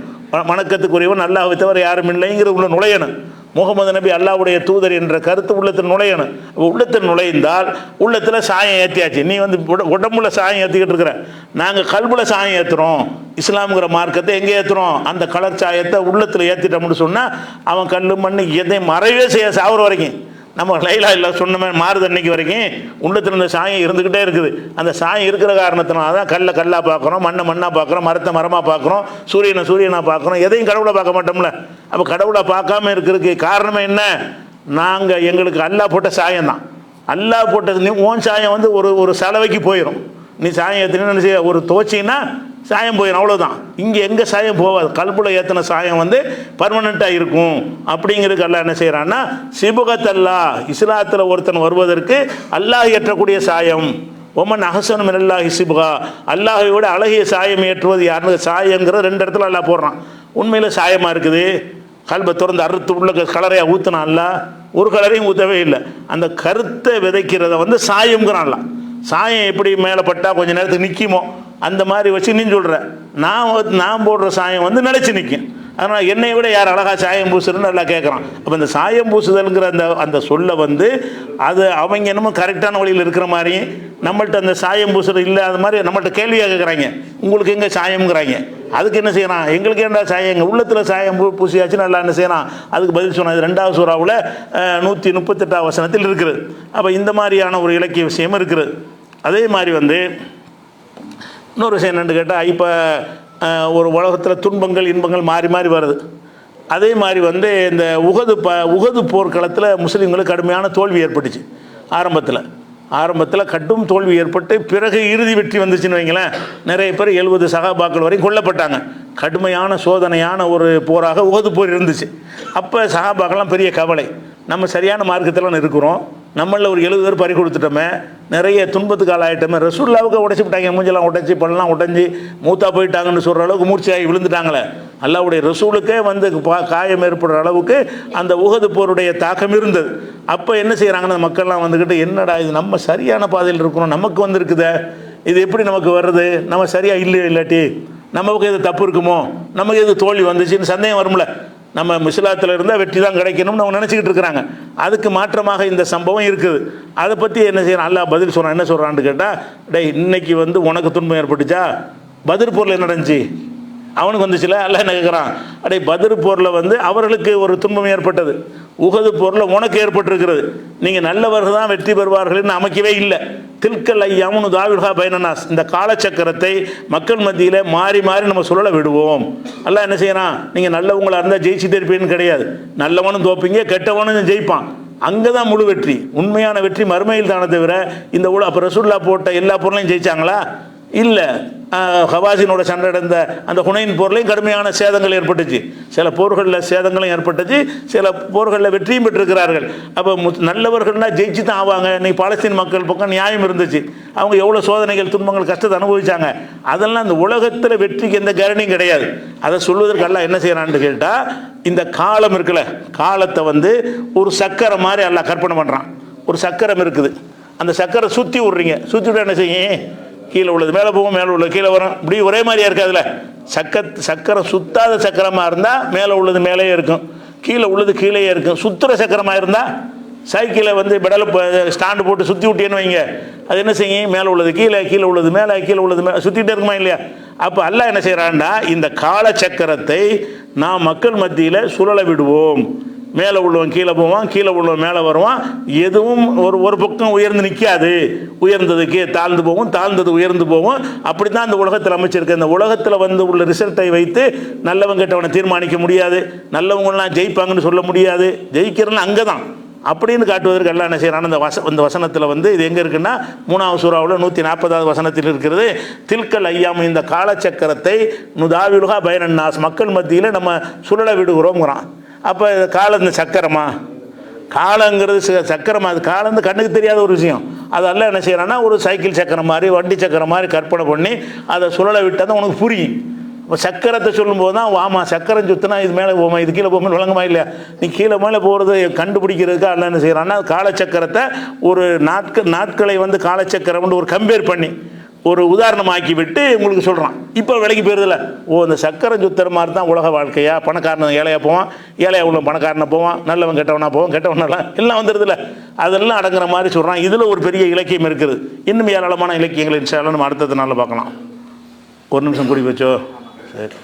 வணக்கத்துக்குரியவன் அல்லாஹ்வை தவிர யாரும் இல்லைங்கிற உள்ள நுழையணும். முகமது நபி அல்லாஹ்வுடைய தூதர் என்ற கருத்து உள்ளத்தில் நுழையணும். உள்ளத்தில் நுழைந்தால் உள்ளத்தில் சாயம் ஏற்றியாச்சு. நீ வந்து உடம்புல சாயம் ஏற்றிக்கிட்டு இருக்கிற, நாங்கள் கல்புல சாயம் ஏற்றுறோம். இஸ்லாமுங்கிற மார்க்கத்தை எங்கே ஏற்றுறோம்? அந்த கலர் சாயத்தை உள்ளத்தில் ஏற்றிட்டோம்னு சொன்னால் அவன் கல் மண்ணு எதையும் மறைவே செய்ய சாகுற வரைக்கும், நம்ம லைலா இல்லை சொன்னமே மாறுது அன்னைக்கு வரைக்கும் உள்ளத்தில் இந்த சாயம் இருந்துக்கிட்டே இருக்குது. அந்த சாயம் இருக்கிற காரணத்தினால தான் கல்லாக பார்க்குறோம், மண்ணாக பார்க்குறோம், மரத்தை மரமாக பார்க்குறோம், சூரியனாக பார்க்குறோம். எதையும் கடவுளை பார்க்க மாட்டோம்ல. அப்போ கடவுளை பார்க்காம இருக்கிறதுக்கு காரணம் என்ன? நாங்கள் எங்களுக்கு அல்லாஹ் போட்ட சாயம் தான். அல்லாஹ் போட்டது ஓன் சாயம் வந்து ஒரு சலவைக்கு போயிடும். நீ சாயம் ஏற்றினா செய்ய ஒரு துவச்சின்னா சாயம் போயிடும், அவ்வளோதான். இங்கே எங்கே சாயம் போகாது. கல்புல ஏற்றின சாயம் வந்து பர்மனெண்ட்டாக இருக்கும். அப்படிங்கிறதுக்கு அல்லாஹ் என்ன செய்கிறான்னா, சிபுகத்தல்லா, இஸ்லாத்தில் ஒருத்தன் வருவதற்கு அல்லாஹ் ஏற்றக்கூடிய சாயம். ஒமன் அஹ்சனு மினல்லாஹி சிபுகா, அல்லாஹை விட அழகிய சாயம் ஏற்றுவது யாருன்னு சாயங்கிற 2 இடத்துல அல்லாஹ் போடுறான். உண்மையில் சாயமாக இருக்குது. கல்பை திறந்து அறுத்து உள்ள கலரையாக ஊற்றினான்ல, ஒரு கலரையும் ஊற்றவே இல்லை. அந்த கருத்தை விதைக்கிறத வந்து சாயம்ங்கிறான்ல. சாயம் எப்படி மேலே பட்டால் கொஞ்சம் நேரத்துக்கு நிற்குமோ அந்த மாதிரி வச்சு நீ சொல்கிற. நான் போடுற சாயம் வந்து நிலைச்சி நிற்கும். அதனால் என்னை விட யார் அழகாக சாயம் பூசுறன்னு நல்லா கேட்குறான். அப்போ இந்த சாயம் பூசுதல்ங்கிற அந்த சொல்லை வந்து அது அவங்க என்னமோ கரெக்டான வழியில் இருக்கிற மாதிரி, நம்மள்ட்ட அந்த சாயம் பூசுறது இல்லாத மாதிரி நம்மள்ட்ட கேள்வியாக கேட்குறாங்க. உங்களுக்கு எங்கே சாயம்ங்கிறாங்க. அதுக்கு என்ன செய்யறான்? எங்களுக்கு ஏன்டா சாயம், எங்கள் உள்ளத்தில் சாயம் பூசியாச்சு நல்லா என்ன செய்யறான்? அதுக்கு பதில் சொன்னது 2வது சூறாவில் 138 வசனத்தில் இருக்கிறது. அப்போ இந்த மாதிரியான ஒரு இலக்கிய விஷயமும் இருக்குது. அதே மாதிரி வந்து இன்னொரு விஷயம் என்னென்னு கேட்டால், இப்போ ஒரு உலகத்தில் துன்பங்கள் இன்பங்கள் மாறி மாறி வருது. அதே மாதிரி வந்து இந்த உகது போர்க்களத்தில் முஸ்லீம்களுக்கு கடுமையான தோல்வி ஏற்பட்டுச்சு. ஆரம்பத்தில் கடும் தோல்வி ஏற்பட்டு பிறகு இறுதி வெற்றி வந்துச்சுன்னு வைங்களேன். நிறைய பேர் 70 சஹாபாக்கள் வரைக்கும் கொல்லப்பட்டாங்க. கடுமையான சோதனையான ஒரு போராக உகது போர் இருந்துச்சு. அப்போ சஹாபாக்கெல்லாம் பெரிய கவலை, நம்ம சரியான மார்க்கத்தில் இருக்கிறோம், நம்மளில் ஒரு 70 பேர் பறி கொடுத்துட்டோமே, நிறைய துன்பத்துக்கு ஆளாயிட்டோமே, ரசூலுல்லாவுக்கு உடைச்சி விட்டாங்க, மூஞ்செல்லாம் உடைச்சி பல்லாம் உடைஞ்சி மூத்தா போயிட்டாங்கன்னு சொல்கிற அளவுக்கு மூர்ச்சியாகி விழுந்துட்டாங்களே. அல்லாஹ்வுடைய ரசூலுக்கே வந்து காயம் ஏற்படுற அளவுக்கு அந்த உஹது போருடைய தாக்கம் இருந்தது. அப்போ என்ன செய்கிறாங்கன்னு மக்கள்லாம் வந்துக்கிட்டு, என்னடா இது நம்ம சரியான பாதையில் இருக்கிறோம், நமக்கு வந்திருக்குதே, இது எப்படி நமக்கு வர்றது, நம்ம சரியாக இல்லாட்டி நமக்கு எது தப்பு இருக்குமோ, நமக்கு எது தோல்வி வந்துச்சுன்னு சந்தேகம் வரும்ல. நம்ம இஸ்லாத்தில் இருந்தால் வெற்றி தான் கிடைக்கணும்னு அவங்க நினச்சிக்கிட்டு இருக்கிறாங்க. அதுக்கு மாற்றமாக இந்த சம்பவம் இருக்குது. அதை பற்றி என்ன செய்யறான்? அல்லாஹ் பதில் சொல்கிறான். என்ன சொல்கிறான்னு கேட்டால், டேய் இன்னைக்கு வந்து உனக்கு துன்பம் ஏற்பட்டுச்சா? பத்ர் போரில் என்ன நடந்துச்சு? அவனுக்கு வந்துச்சுல. அல்லாஹ் என்ன கேட்குறான்? அடே பத்ர் போரில் வந்து அவர்களுக்கு ஒரு துன்பம் ஏற்பட்டது, உஹது போரில் உனக்கு ஏற்பட்டிருக்கிறது. நீங்கள் நல்லவர்கள் தான் வெற்றி பெறுவார்கள்னு அமைக்கவே இல்லை. தில்கல் ஐயாமுன்னு தாவில்ஹா பைனனாஸ், இந்த காலச்சக்கரத்தை மக்கள் மத்தியில் மாறி மாறி நம்ம சொல்லலை விடுவோம். அல்லாஹ் என்ன செய்யறான்? நீங்கள் நல்லவங்களாக இருந்தால் ஜெயிச்சுட்டு இருப்பீன்னு கிடையாது. நல்லவனும் தோப்பீங்க, கெட்டவனும் ஜெயிப்பான். அங்கே தான் முழு வெற்றி, உண்மையான வெற்றி மறுமையில் தானே தவிர இந்த அப்போ ரசூலுல்லாஹ் போட்ட எல்லா பொருளையும் ஜெயிச்சாங்களா? இல்லை. ஹவாஸினோட சண்டை நடந்த அந்த ஹுனைன் போர்லையும் கடுமையான சேதங்கள் ஏற்பட்டுச்சு. சில போர்களில் சேதங்களும் ஏற்பட்டுச்சு, சில போர்களில் வெற்றியும் பெற்றிருக்கிறார்கள். அப்போ நல்லவர்கள்னா ஜெயிச்சு தான் ஆவாங்க. இன்னைக்கு பாலஸ்தீன் மக்கள் பக்கம் நியாயம் இருந்துச்சு. அவங்க எவ்வளோ சோதனைகள் துன்பங்கள் கஷ்டத்தை அனுபவிச்சாங்க. அதெல்லாம் இந்த உலகத்தில் வெற்றிக்கு எந்த கேரண்டியும் கிடையாது. அதை சொல்வதற்கெல்லாம் என்ன செய்யறான்னு கேட்டால், இந்த காலம் இருக்குல்ல, காலத்தை வந்து ஒரு சக்கரை மாதிரி எல்லாம் கற்பனை பண்ணுறான். ஒரு சக்கரம் இருக்குது, அந்த சக்கரை சுற்றி விட்றீங்க, சுற்றி விட என்ன செய்யும்? கீழே உள்ளது மேலே போகும், மேலே உள்ளது கீழே வரும். இப்படி ஒரே மாதிரியா இருக்காதுல்ல. சக்கரம் சுத்தாத சக்கரமாக இருந்தால் மேலே உள்ளது மேலேயே இருக்கும், கீழே உள்ளது கீழேயே இருக்கும். சுற்றுற சக்கரமாக இருந்தால் சைக்கிளை வந்து பெடலை ஸ்டாண்டு போட்டு சுற்றி விட்டேன்னு வைங்க, அது என்ன செய்யும்? மேலே உள்ளது கீழே, கீழே உள்ளது மேலே, கீழே உள்ளது மேலே சுற்றிகிட்டே இருக்குமா இல்லையா? அப்போ அல்லாஹ் என்ன செய்கிறான்னா, இந்த காலச்சக்கரத்தை நாம் மக்கள் மத்தியில் சுழல விடுவோம். மேலே உள்ளவன் கீழே போவான், கீழே உள்ளவன் மேலே வருவான். எதுவும் ஒரு பக்கம் உயர்ந்து நிற்காது. உயர்ந்ததுக்கு தாழ்ந்து போகும், தாழ்ந்தது உயர்ந்து போகும். அப்படி தான் இந்த உலகத்தில் அமைச்சிருக்கு. இந்த உலகத்தில் வந்து உள்ள ரிசல்ட்டை வைத்து நல்லவன் கெட்டவனை தீர்மானிக்க முடியாது, நல்லவங்களாம் ஜெயிப்பாங்கன்னு சொல்ல முடியாது. ஜெயிக்கிறன்னு அங்கே தான் அப்படின்னு காட்டுவதற்கு எல்லாம் என்ன செய்யறான்? இந்த வசனத்தில் வந்து இது எங்கே இருக்குன்னா 3வது சூறாவில் 140வது வசனத்தில் இருக்கிறது. தில்கல் ஐயாம், இந்த காலச்சக்கரத்தை நுதாவிலுகா பைனன்னாஸ், மக்கள் மத்தியில் நம்ம சுழல விடுகிறோங்கிறான். அப்போ காலம் இந்த சக்கரமா? காலங்கிறது சக்கரமா? அது காலம் வந்து கண்ணுக்கு தெரியாத ஒரு விஷயம். அதெல்லாம் என்ன செய்யறான்னா, ஒரு சைக்கிள் சக்கரம் மாதிரி, வண்டி சக்கரம் மாதிரி கற்பனை பண்ணி அதை சுழல விட்டால் தான் உனக்கு புரியும். இப்போ சக்கரத்தை சொல்லும்போது தான், வாமா சக்கரம் சுற்றினா இது மேலே போமா, இது கீழே போகும்போது விளங்குமா இல்லையா? நீ கீழே மேலே போகிறது கண்டுபிடிக்கிறதுக்கு அல்ல என்ன செய்யறான்னா, காலச்சக்கரத்தை ஒரு நாட்களை வந்து காலச்சக்கரம்னு ஒரு கம்பேர் பண்ணி ஒரு உதாரணமாக்கி விட்டு உங்களுக்கு சொல்கிறான். இப்போ விலைக்கு போயிருதில்ல, இந்த சக்கரம் சுத்துற மாதிரி தான் உலக வாழ்க்கையா? பணக்காரன் ஏழையாக போவான், ஏழையாக உள்ள பணக்காரனை போவான், நல்லவன் கெட்டவனா போவான், கெட்டவனெல்லாம் எல்லாம் வந்துடுதுல, அதெல்லாம் அடங்குற மாதிரி சொல்கிறான். இதில் ஒரு பெரிய இலக்கியம் இருக்குது. இன்னும் ஏராளமான இலக்கியங்கள் இன்ஷா அல்லாஹ் நம்ம அடுத்தது நாளில் பார்க்கலாம். ஒரு நிமிஷம் கூடி வச்சோ. சரி.